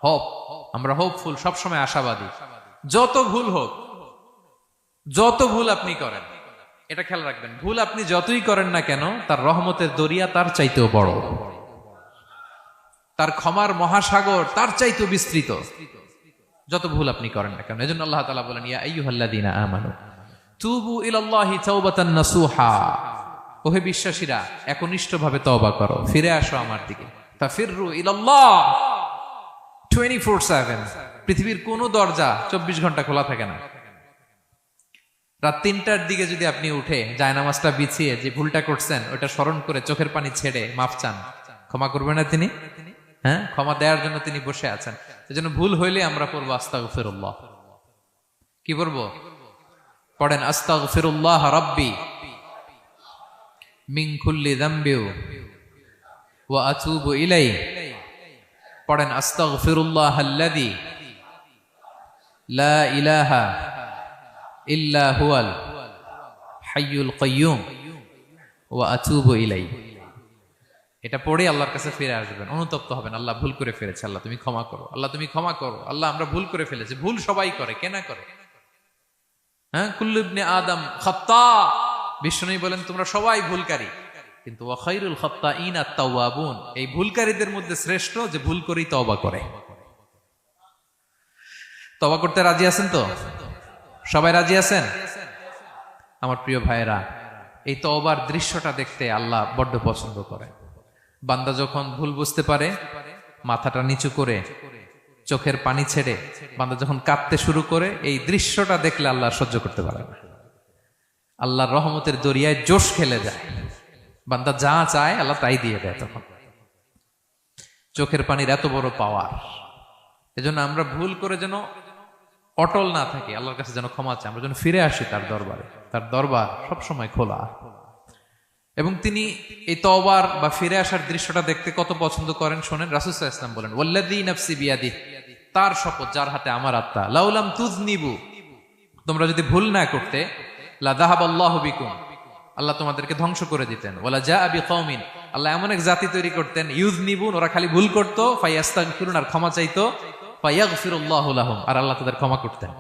হোপ। আমরা হোপফুল, সবসময় আশাবাদী। যত ভুল হোক, যত ভুল আপনি করেন, এটা খেয়াল রাখবেন, ভুল আপনি যতই করেন না কেন, তার রহমতের দরিয়া তার চাইতেও বড়, তার ক্ষমার মহাসাগর তার চাইতেও বিস্তৃত, যত ভুল আপনি করেন না কেন। এজন্য আল্লাহ তাআলা বলেন, ইয়া আইয়ুহাল্লাযীনা আমানু তুবু ইলাল্লাহি তাওবাতান নাসুহা, ওহে বিশ্বাসীরা একনিষ্ঠভাবে তওবা করো, ফিরে আসো আমার দিকে। তাফিররু ইলাল্লাহ 24/7। পৃথিবীর কোনো দরজা 24 ঘন্টা খোলা থাকে না। রাত 3টার দিকে যদি আপনি উঠে জায়নামাজটা বিছিয়ে যে ভুলটা করছেন ওটা স্মরণ করে চোখের পানি ছেড়ে মাফ চান, ক্ষমা করবেন না তিনি? হ্যাঁ, ক্ষমা দেওয়ার জন্য তিনি বসে আছেন। সেজন্য ভুল হইলে আমরা পড়বো আস্তাগফিরুল্লাহ। কি পড়বো? পড়েন, আস্তাগফিরুল্লাহ রাব্বি মিন কুল্লি যামবি ওয়া আতুবু ইলাইহি। পড়েন, আস্তাগফিরুল্লাহাল্লাযী লা ইলাহা ইল্লা হুয়াল হাইয়ুল কাইয়্যুম ওয়া আতুবু ইলাইহি। এটা পড়ে আল্লাহর কাছে ফিরে আসবেন, অনুতপ্ত হবেন, আল্লাহ ভুল করে ফেলেছে, আল্লাহ তুমি ক্ষমা করো, আল্লাহ তুমি ক্ষমা করো, আল্লাহ আমরা ভুল করে ফেলেছি। ভুল সবাই করে, কে না করে? হ্যাঁ, কুল্লু ইবনে আদম খাত্তা। বিষ্ণু বলেন তোমরা সবাই ভুলকারী, কিন্তু ওয়া খায়রুল খাত্তাইন আত-তাওয়াবুন, এই ভুলকারীদের মধ্যে শ্রেষ্ঠ যে ভুল করেই তওবা করে। তওবা করতে রাজি আছেন তো? সবাই রাজি আছেন? আমার প্রিয় ভাইয়েরা, এই তওবার দৃশ্যটা দেখতে আল্লাহ বড্ড পছন্দ করে। বান্দা যখন ভুল বুঝতে পারে, মাথাটা নিচু করে চোখের পানি ছেড়ে বান্দা যখন কাঁদতে শুরু করে, এই দৃশ্যটা দেখলে আল্লাহ সহ্য করতে পারে না। আল্লাহর রহমতের দরিয়ায় জোশ খেলে যায়, বান্দা যা চায় আল্লাহ তাই দিয়ে দেয়। তখন চোখের পানির এত বড় পাওয়ার। এজন্য আমরা ভুল করে যেন অটল না থাকি, আল্লাহর কাছে যেন ক্ষমা চাই, আমরা যেন ফিরে আসি তার দরবারে। তার দরবার সবসময় খোলা। এবং তিনি এই তওবার বা ফিরে আসার দৃশ্যটা দেখতে কত পছন্দ করেন শোনেন। রাসূল সাল্লাল্লাহু আলাইহি ওয়াসাল্লাম বলেন, ওয়াল্লাযী নাফসি বিয়াদিহি, তার শপথ যার হাতে আমার আত্মা, লাউলাম তুযনিবু, তোমরা যদি ভুল না করতে, লা যাহাবাল্লাহু বিকুম, আল্লাহ তোমাদেরকে ধ্বংস করে দিতেন। ওয়ালা জাআ বিকওমিন, আল্লাহ এমন এক জাতি তৈরি করতেন, ইউযনিবুন, ওরা খালি ভুল করত, ফায়াস্তাগফিরুন, আর ক্ষমা চাইতো, ফায়াগফিরুল্লাহু লাহুম, আর আল্লাহ তাদের ক্ষমা করতেন।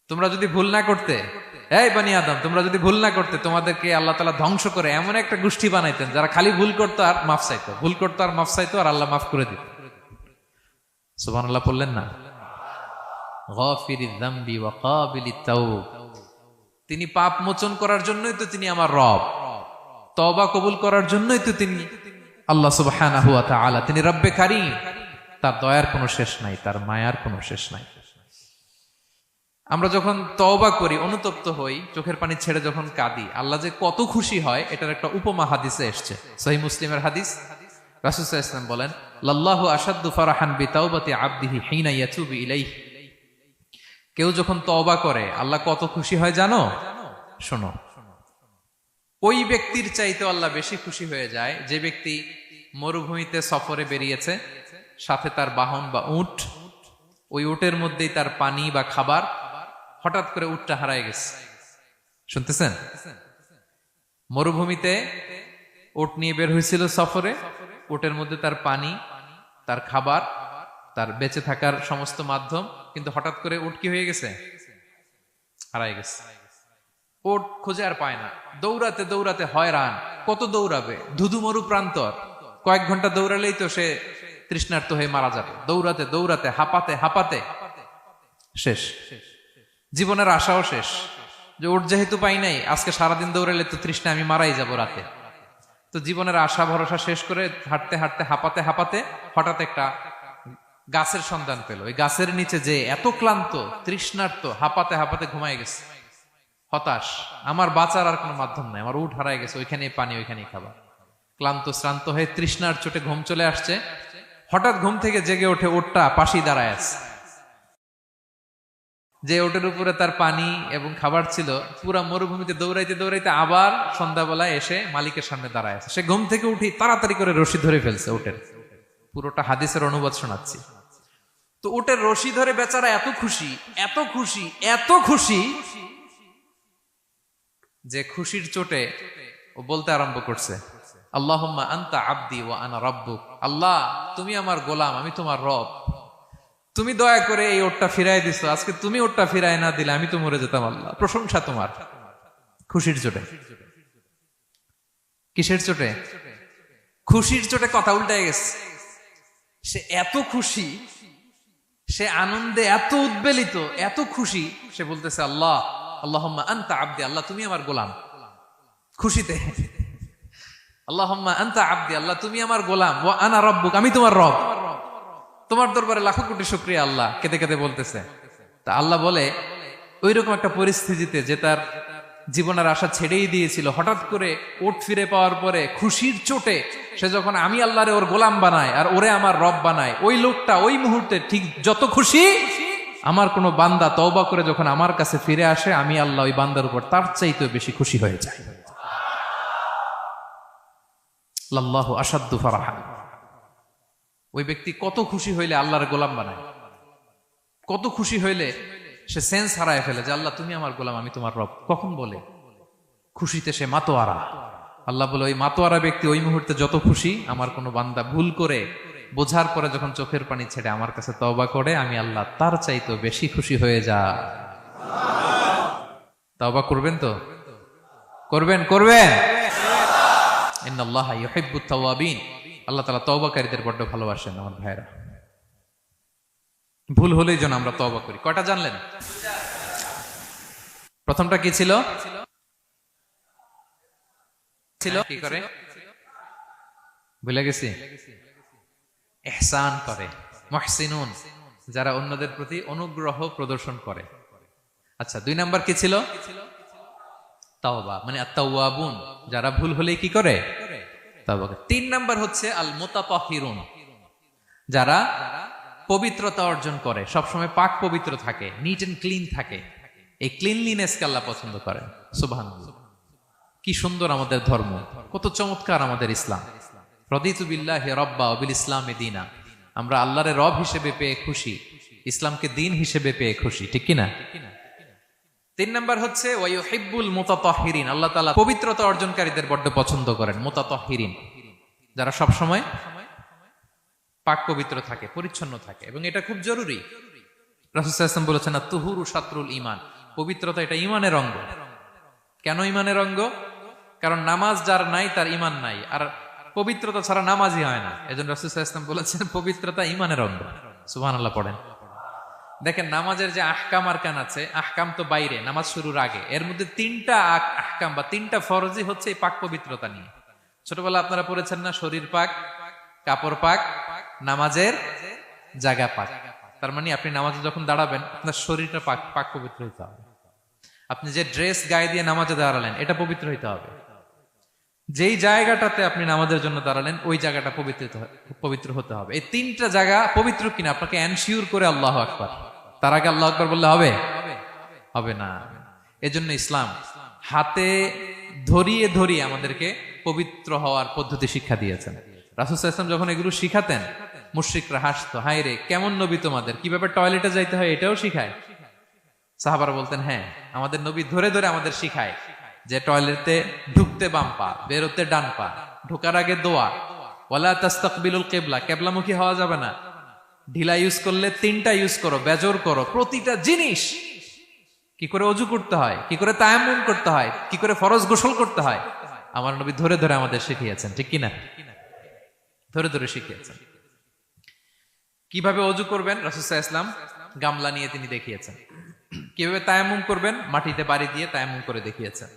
তোমরা যদি ভুল না করতে, এই বনি আদম, তোমরা যদি ভুল না করতে, তোমাদেরকে আল্লাহ তাআলা ধ্বংস করে এমন একটা গোষ্ঠী বানাইতেন যারা খালি ভুল করতো আর মাফ চাইতো, ভুল করতো আর মাফ চাইতো, আর আল্লাহ মাফ করে দিত। সুবহানাল্লাহ পড়লেন না? গাফিরিয যামবি ওয়া কাবিলিত তাওব, তিনি পাপ মোচন করার জন্যই তো তিনি আমার রব, তওবা কবুল করার জন্যই তো তিনি আল্লাহ সুবহানাহু ওয়া তাআলা, তিনি রব্বে কারীম। তার দয়ার কোনো শেষ নাই, তার মায়ার কোনো শেষ নাই। আমরা যখন তওবা করি, অনুতপ্ত হই, চোখের পানি ছেড়ে যখন কাঁদি, আল্লাহ যে কত খুশি হয় এটার একটা উপমা হাদিসে এসেছে, সহিহ মুসলিমের হাদিস। রাসূল সাল্লাল্লাহু আলাইহি ওয়াসাল্লাম বলেন, লাল্লাহু আশাদ্দু ফারাহান বিতাওবাতি আবদিহি হিনা ইয়াতুবু ইলাইহি। কেউ যখন তওবা করে আল্লাহ কত খুশি হয় জানো? শোনো, ওই ব্যক্তির চাইতে আল্লাহ বেশি খুশি হয়ে যায় যে ব্যক্তি মরুভূমিতে সফরে বেরিয়েছে, সাথে তার বাহন বা উট, ওই উটের মধ্যেই তার পানি বা খাবার, হঠাৎ করে উটটা হারায় গেছে। শুনতেছেন? মরুভূমিতে উট নিয়ে বের হয়েছিল সফরে, উটের মধ্যে তার পানি, তার খাবার, তার বেঁচে থাকার সমস্ত মাধ্যম, কিন্তু হঠাৎ করে উট কি হয়ে গেছে? হারায় গেছে। উট খুঁজে আর পায় না, দৌড়াতে দৌড়াতে হয়রান। কত দৌড়াবে? ধুধু মরু প্রান্তর, কয়েক ঘন্টা দৌড়ালেই তো সে তৃষ্ণার্ত হয়ে মারা যাবে। দৌড়াতে দৌড়াতে হাঁপাতে হাঁপাতে শেষ, জীবনের আশাও শেষ, যে উট যেহেতু পাই নাই, আজকে সারাদিন দৌড়ালে তো তৃষ্ণা আমি মারাই যাব রাতে। তো জীবনের আশা ভরসা শেষ করে হাঁটতে হাঁটতে হাঁপাতে হাঁপাতে হঠাৎ একটা গাছের সন্ধান পেল। ওই গাছের নিচে যে এত ক্লান্ত, তৃষ্ণার্ত, হাঁপাতে হাঁপাতে ঘুমায় গেছে, হতাশ, আমার বাঁচার আর কোনো মাধ্যম নাই, আমার উট হারায় গেছে, ওইখানে পানি, ওইখানেই খাবার। ক্লান্ত শ্রান্ত হয়ে তৃষ্ণার চোটে ঘুম চলে আসছে। হঠাৎ ঘুম থেকে জেগে ওঠে, উটটা পাশেই দাঁড়ায় আছে। যে ওটের উপরে তার পানি এবং খাবার ছিল, পুরা মরুভূমিতে দৌড়াইতে দৌড়াইতে আবার সন্ধ্যাবেলায় এসে মালিকের সামনে দাঁড়ায় আছে। সে ঘুম থেকে উঠি তাড়াতাড়ি করে রশি ধরে ফেলছে উটের। পুরোটা হাদিসের অনুবাদ শোনাচ্ছি। তো উটের রশি ধরে বেচারা এত খুশি, এত খুশি, এত খুশি, যে খুশির চোটে ও বলতে আরম্ভ করছে, আল্লাহুম্মা আনতা আবদি ওয়া আনা রাব্বুক, আল্লাহ তুমি আমার গোলাম, আমি তোমার রব। তুমি দয়া করে এই ওটটা ফিরাই দিছো, আজকে তুমি ওটটা ফিরাই না দিলে আমি তো মরে যেতাম। আল্লাহ প্রশংসা তোমার। খুশির চোটে। কিসের চোটে? খুশির চোটে কথা উল্টায় গেছে। সে এত খুশি, সে আনন্দে এত উদ্বেলিত, এত খুশি, সে বলতেছে আল্লাহ আল্লাহুম্মা আনতা আবদি, আল্লাহ তুমি আমার গোলাম। খুশিতে আল্লাহুম্মা আনতা আবদি, আল্লাহ তুমি আমার গোলাম, ওয়া আনা রাব্বুক, আমি তোমার রব। তোমার দরবারে লাখো কোটি শুকরিয়া। আল্লাহ কেঁদে কেঁদে বলতেছে। তা আল্লাহ বলে, ওইরকম একটা পরিস্থিতিতে যে তার জীবনের আশা ছেড়েই দিয়েছিল, হঠাৎ করে ওট ফিরে পাওয়ার পরে খুশির চোটে সে যখন আমি আল্লাহরে ওর গোলাম বানায় আর ওরে আমার রব বানায়, ওই লোকটা ওই মুহূর্তে ঠিক যত খুশি, আমার কোনো বান্দা তওবা করে যখন আমার কাছে ফিরে আসে, আমি আল্লাহ ওই বান্দার উপর তার চাইতে বেশি খুশি হয়ে যায়। আল্লাহু আশাদ্দু ফারাহা। ওই ব্যক্তি কত খুশি হইলে আল্লাহর গোলাম বানায়, কত খুশি হইলে সে সেন্স হারায় ফেলে যে আল্লাহ তুমি আমার গোলাম, আমি তোমার রব। কখন বলে? খুশিতে সে মাতোয়ারা। আল্লাহ বলে, ওই মাতোয়ারা ব্যক্তি ওই মুহূর্তে যত খুশি, আমার কোনো বান্দা ভুল করে বোঝার পরে যখন চোখের পানি ছেড়ে আমার কাছে তওবা করে, আমি আল্লাহ তার চাইতে বেশি খুশি হয়ে যা। তওবা করবেন তো? করবেন করবেন। ইন্নাল্লাহা ইউহিব্বুত তাওয়াবিন। আল্লাহ তাআলা তওবাকারীদের বড্ড ভালোবাসেন। আমার ভাইরা, ভুল হলেই যেন আমরা তওবা করি। কয়টা জানলেন? প্রথমটা কি ছিল? কি করে? ভুলে গেছি। ইহসান করে, মুহসিনুন, যারা অন্যদের প্রতি অনুগ্রহ প্রদর্শন করে। আচ্ছা, 2 নাম্বার কি ছিল? তাওবা, মানে আত-তাওয়াবুন, যারা ভুল হলেই কি করে? তাওবা করে। 3 নাম্বার হচ্ছে আল মুতাতাহহিরুন, যারা পবিত্রতা অর্জন করে, সবসময় পাক পবিত্র থাকে, নিট এন্ড ক্লিন থাকে। এই ক্লিনলিনেসকে আল্লাহ পছন্দ করেন। সুবহানাল্লাহ। কি সুন্দর আমাদের ধর্ম, কত চমৎকার আমাদের ইসলাম। রাদিতু বিল্লাহি রাব্বা ওয়া বিল ইসলামি দীনা। আমরা আল্লাহরে রব হিসেবে পেয়ে খুশি, ইসলামকে দিন হিসেবে পেয়ে খুশি, ঠিক কি না? 3 নাম্বার হচ্ছে ওয়া ইউহিব্বুল মুতাতাহহিরিন, আল্লাহ তাআলা পবিত্রতা অর্জনকারীদের বড্ড পছন্দ করেন। মুতাতাহহিরিন, যারা সব সময় পাক পবিত্র থাকে, পরিচ্ছন্ন থাকে, এবং এটা খুব জরুরি। রাসূল সাল্লাল্লাহু আলাইহি ওয়াসাল্লাম বলেছেন, আত-তুহুরু শাতরুল ঈমান, পবিত্রতা এটা ঈমানের অঙ্গ। কেন ঈমানের অঙ্গ? কারণ নামাজ যার নাই তার ঈমান নাই, আর পবিত্রতা ছাড়া নামাজই হয় না। এজন্য রাসূল সাল্লাল্লাহু আলাইহি ওয়াসাল্লাম বলেছেন পবিত্রতা ঈমানের অঙ্গ। সুবহানাল্লাহ পড়েন। দেখেন, নামাজের যে আহকাম আরকান আছে, আহকাম তো বাইরে, নামাজ শুরুর আগে। এর মধ্যে 3টা আহকাম বা 3টা ফরজই হচ্ছে এই পাক পবিত্রতা নিয়ে। ছোটবেলা আপনারা পড়েছেন না, শরীর পাক, কাপড় পাক, নামাজের জায়গা পাক। তার মানে আপনি নামাজে যখন দাঁড়াবেন, আপনার শরীরটা পাক পাক পবিত্র হইতে হবে। আপনি যে ড্রেস গায়ে দিয়ে নামাজে দাঁড়ালেন, এটা পবিত্র হইতে হবে। যেই জায়গাটাতে আপনি নামাজের জন্য দাঁড়ালেন, ওই জায়গাটা পবিত্র হতে হবে। এই 3টা জায়গা পবিত্র কিনা আপনাকে এনশিওর করে আল্লাহু আকবার, তার আগে আল্লাহু আকবার বললে হবে? হবে না। এজন্য ইসলাম হাতে ধরিয়ে ধরিয়ে আমাদেরকে পবিত্র হওয়ার পদ্ধতি শিক্ষা দিয়েছেন। রাসূল সাল্লাল্লাহু আলাইহি ওয়াসাল্লাম যখন এগুলো শিখাতেন, মুশরিকরা হাসতো, হায় রে কেমন নবী তোমাদের, কিভাবে টয়লেটে যাইতে হয় এটাও শিখায়। সাহাবারা বলতেন, হ্যাঁ, আমাদের নবী ধরে ধরে আমাদের শিখায় যে টয়লেটে ঢুকতে বাম পা, বেরোতে ডান পা, ঢোকার আগে দোয়া, ওয়ালা তাস্তাকবিলুল কিবলা, কিবলামুখী হওয়া যাবে না, ঢিলা ইউজ করলে 3টা ইউজ করো, বেজর করো, প্রতিটা জিনিস, কি করে ওযু করতে হয়, কি করে তায়াম্মুম করতে হয়, কি করে ফরজ গোসল করতে হয়, আমার নবী ধরে ধরে আমাদের শিখিয়েছেন, ঠিক কি না? ধরে ধরে শিখিয়েছেন। কিভাবে ওযু করবেন, রাসূল সাল্লাল্লাহু আলাইহি ওয়াসাল্লাম গামলা নিয়ে তিনি দেখিয়েছেন। কিভাবে তায়াম্মুম করবেন, মাটিতে বাড়ি দিয়ে তায়াম্মুম করে দেখিয়েছেন।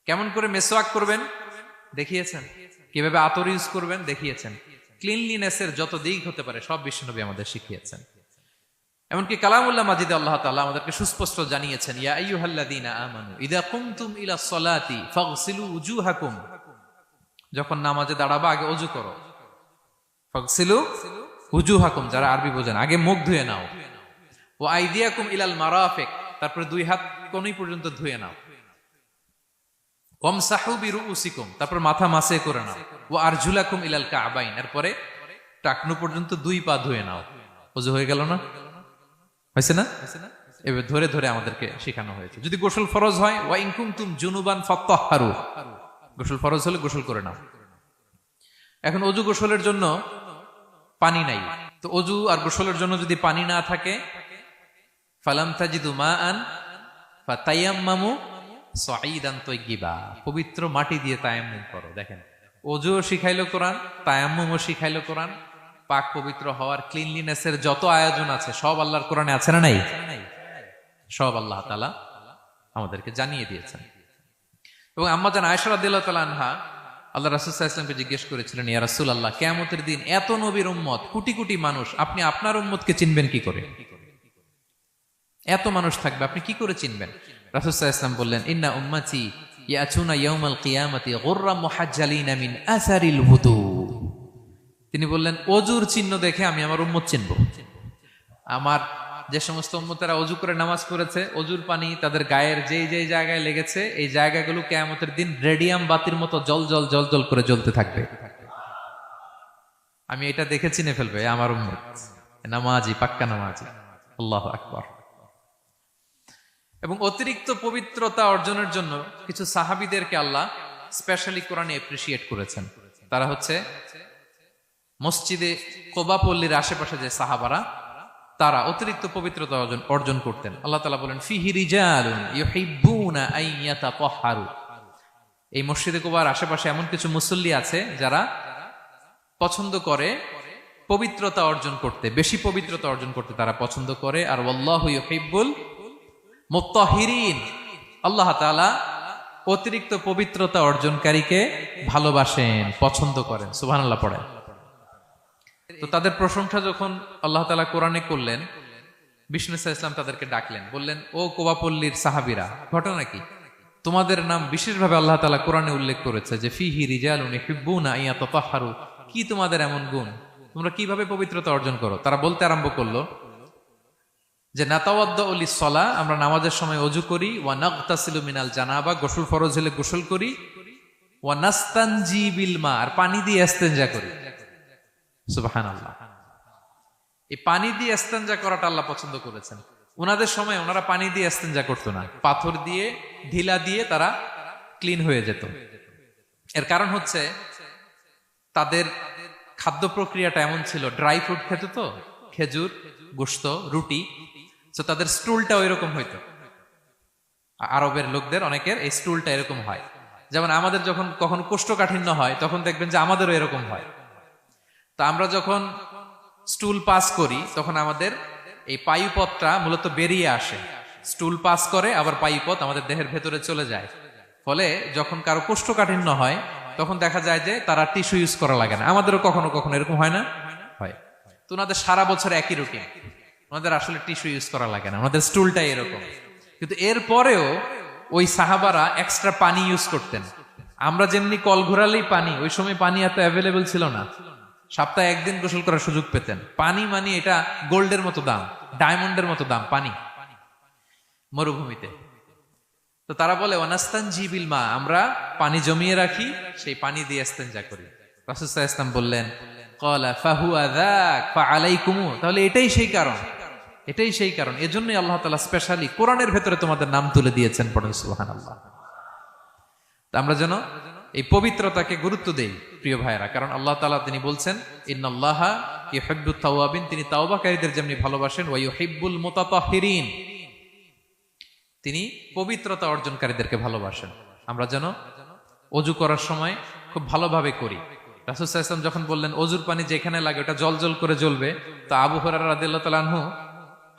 কেমন করে মেসওয়াক করবেন দেখিয়েছেন। কিভাবে আতর ইউজ করবেন দেখিয়েছেন। ক্লিনলিনেসের যত দিক হতে পারে সব বিশ্বনবী আমাদের শিখিয়েছেন। এমনকি কালামুল্লাহ মাজিদে আল্লাহ তাআলা আমাদেরকে সুস্পষ্ট জানিয়েছেন, ইয়া আইয়ুহাল্লাযীনা আমানু ইযা কুমতুম ইলাস সালাতি ফাগসিলু উজুহাকুম, যখন নামাজে দাঁড়াবা আগে ওযু করো। ফাগসিলু উজুহাকুম, যারা আরবি বোঝেন, আগে মুখ ধুয়ে নাও। ওয়া আইদিয়াকুম ইলাল মারাফিক, তারপরে 2 হাত কোণী পর্যন্ত ধুয়ে নাও। ওয়ামসাহু বিরুউসিকুম, তারপর মাথা মাসে করে নাও। ওয়া আরজুলাকুম ইলাল কাবাইন, এরপরে টাকনু পর্যন্ত 2 পা ধুয়ে নাও। ওযু হয়ে গেল না? হয়েছে না? এভাবে ধরে ধরে আমাদেরকে শেখানো হয়েছে। যদি গোসল ফরজ হয়, ওয়া ইন কুনতুম জুনুবান ফাত্তাহহারু, গোসল ফরজ হলে গোসল করে নাও। এখন অজু গোসলের জন্য পানি নাই, তো অজু আর গোসলের জন্য যদি পানি না থাকে, ফালাম তাজিদু মাআন ফাতায়াম্মামু সাঈদান তাইয়্যিবা, পবিত্র মাটি দিয়ে তায়াম্মুম করো। দেখেন, অজুও শিখাইলো কোরআন, তায়াম্মুমও শিখাইলো কোরআন। পাক পবিত্র হওয়ার, ক্লিনলিনেসের যত আয়োজন আছে সব আল্লাহর কোরআনে আছে না নাই? সব আল্লাহ তাআলা আমাদেরকে জানিয়ে দিয়েছেন। এবং আম্মা জান আয়েশা রাদিয়াল্লাহু তাআলা আনহা আল্লাহ রাসূল সাল্লাল্লাহু আলাইহি ওয়াসাল্লামকে জিজ্ঞেস করেছিলেন, ইয়া রাসূলুল্লাহ, কিয়ামতের দিন এত নবীর উম্মত, কোটি কোটি মানুষ, আপনি আপনার উম্মতকে চিনবেন কি করে? এত মানুষ থাকবে, আপনি কি করে চিনবেন? রাসূল সাল্লাল্লাহু আলাইহি ওয়াসাল্লাম বললেন, ইন্না উম্মতি ইয়াতুনা ইয়াউমাল কিয়ামাতি গুররাম মুহাজ্জালিনা মিন আসারিল wudu। তিনি বললেন, অজুর চিহ্ন দেখে আমি আমার উম্মত চিনব। আমার যে সমস্ত উম্মতেরা অজু করে নামাজ পড়েছে, অজুর পানি তাদের গায়ের যেই যেই জায়গায় লেগেছে, এই জায়গাগুলো কিয়ামতের দিন রেডিয়াম বাতির মতো জল জল জল জল করে জ্বলতে থাকবে। আমি এটা দেখে চিনে ফেলবে আমার উম্মত, নামাজি, পাক্কা নামাজি। আল্লাহু আকবার। এবং অতিরিক্ত পবিত্রতা অর্জনের জন্য কিছু সাহাবীদেরকে আল্লাহ স্পেশালি কোরআনে অ্যাপ্রিশিয়েট করেছেন। তারা হচ্ছে মসজিদে কোবা পল্লীর আশেপাশে যে সাহাবারা, তারা অতিরিক্ত পবিত্রতা অর্জন করতেন। আল্লাহ তাআলা বলেন, ফিহি রিজালুন ইউহিব্বুনা আন ইয়াতাতাহহারু। এই মসজিদে কোবার আশেপাশে এমন কিছু মুসল্লি আছে যারা পছন্দ করে পবিত্রতা অর্জন করতে, বেশি পবিত্রতা অর্জন করতে তারা পছন্দ করে। আর ওয়াল্লাহু ইউহিব্বুল মুত্তাহিরিন, আল্লাহ তাআলা অতিরিক্ত পবিত্রতা অর্জনকারীকে ভালোবাসেন, পছন্দ করেন। সুবহানাল্লাহ পড়েন। তো তাদের প্রশংসা যখন আল্লাহ তাআলা কোরআনে করলেন, বিষ্ণু সাল্লাল্লাহু আলাইহি ওয়াসাল্লাম তাদেরকে ডাকলেন, বললেন, ও কোবাপল্লীর সাহাবীরা, ঘটনা কি? তোমাদের নাম বিশেষভাবে আল্লাহ তাআলা কোরআনে উল্লেখ করেছে যে ফিহি রিজালুন ইউহিব্বুনা আন ইয়াতাতাহহারু। কি তোমাদের এমন গুণ? তোমরা কিভাবে পবিত্রতা অর্জন করো? তারা বলতে আরম্ভ করলো যে নাতাওয়াদ্দাউ লিস-সালাহ, আমরা নামাজের সময় ওযু করি, ওয়া নাগতাসিলু মিনাল জানাবা, গোসল ফরজ হলে গোসল করি, ওয়া নাস্তানজি বিল মা, আর পানি দিয়ে ইস্তেনজা করি। সুবহানাল্লাহ। এই পানি দিয়ে ইস্তেনজা করাটা আল্লাহ পছন্দ করেছেন। ওনাদের সময় ওনারা পানি দিয়ে ইস্তেনজা করতো না, পাথর দিয়ে, ঢিলা দিয়ে তারা ক্লিন হয়ে যেত। এর কারণ হচ্ছে তাদের খাদ্য প্রক্রিয়াটা এমন ছিল, ড্রাই ফ্রুট খেত তো, খেজুর, গোশত, রুটি, তো তাদের স্টুলটা ওইরকম হইতো। আরবের লোকদের অনেকের এই স্টুলটা এরকম হয়। যেমন আমাদের যখন কখনো কোষ্ঠকাঠিন্য হয়, তখন দেখবেন যে আমাদেরও এরকম হয়। তা আমরা যখন স্টুল পাস করি, তখন আমাদের এই পায়ুপথটা মূলত বেরিয়ে আসে, স্টুল পাস করে আবার পায়ুপথ আমাদের দেহের ভেতরে চলে যায়। ফলে যখন কারো কোষ্ঠকাঠিন্য হয়, তখন দেখা যায় যে তারা টিস্যু ইউজ করা লাগে না। আমাদেরও কখনো কখনো এরকম হয় না? হয়। তো ওনাদের সারা বছর একই রুটিন, ওনাদের আসলে টিস্যু ইউজ করা লাগে না, ওনাদের স্টুলটাই এরকম। কিন্তু এরপরেও ওই সাহাবারা এক্সট্রা পানি ইউজ করতেন। আমরা যেমনি কল ঘোরালেই পানি, ওই সময় পানি এত অ্যাভেলেবল ছিল না, সপ্তাহে একদিন গোসল করার সুযোগ পেতেন। পানি মানে এটা গোল্ডের মতো দাম, ডায়মন্ডের মতো দাম পানি মরুভূমিতে। তো তারা বলে, ওয়ানাস্তানজি বিল মা, আমরা পানি জমিয়ে রাখি, সেই পানি দিয়ে ইস্তেনজা করি। রাসূল সাল্লাল্লাহু আলাইহি ওয়াসাল্লাম বললেন, ক্বালা ফাহুয়া যাক ফাআলাইকুমু, তাহলে এটাই সেই কারণ, এটাই সেই কারণ, এজন্যই আল্লাহ তাআলা স্পেশালি কোরআনের ভেতরে তোমাদের নাম তুলে দিয়েছেন। পড়ুন সুবহানাল্লাহ। তা আমরা যেন এই পবিত্রতাকে গুরুত্ব দেই প্রিয় ভাইয়েরা, কারণ আল্লাহ তাআলা তিনি বলছেন, ইন্নাল্লাহা ইউহিব্বুত তাওয়াবিন, তিনি তাওবাকারীদের যেমনি ভালোবাসেন, ওয়া ইউহিব্বুল মুতাতাহহিরিন, তিনি পবিত্রতা অর্জনকারীদেরকে ভালোবাসেন। আমরা যেন ওযু করার সময় খুব ভালোভাবে করি। রাসূল সাল্লাল্লাহু আলাইহি ওয়াসাল্লাম যখন বললেন অজুর পানি যেখানে লাগে ওটা জল জল করে জ্বলবে, তো আবু হুরায়রা রাদিয়াল্লাহু তাআলা আনহু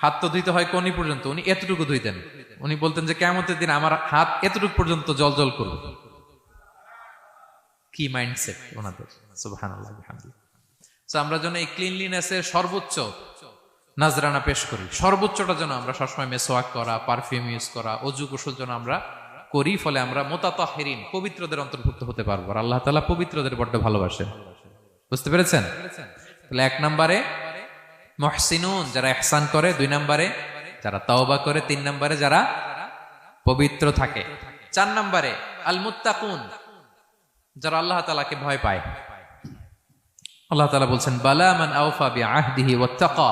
হাত তো ধুইতে হয় কোনি পর্যন্ত, উনি এতটুকু ধুইতেন। উনি বলতেন যে কিয়ামতের দিন আমার হাত এতটুকু পর্যন্ত জল জল করবে। কি মাইন্ডসেট ওনাদের, সুবহানাল্লাহ বিহামদিহি। সো আমরা যেন এই ক্লিনলিনেসের সর্বোচ্চ নাজরানা পেশ করি, সর্বোচ্চটা যেন আমরা সবসময় মেসওয়াক করা, পারফিউম ইউজ করা, অজু গোসল যেন আমরা করি। ফলে আমরা মুতাতাহহিরিন, পবিত্রদের অন্তর্ভুক্ত হতে পারবো। আর আল্লাহ তাআলা পবিত্রদের বড্ড ভালোবাসেন। বুঝতে পেরেছেন? তাহলে 1 নম্বরে মুহসিনুন, যারা ইহসান করে, 2 নম্বরে যারা তাওবা করে, 3 নম্বরে যারা পবিত্র থাকে, 4 নম্বরে আল মুত্তাকুন, যারা আল্লাহ তাআলাকে ভয় পায়। আল্লাহ তাআলা বলছেন, বালা মান আওফা বিআহদিহি ওয়াত্তাকা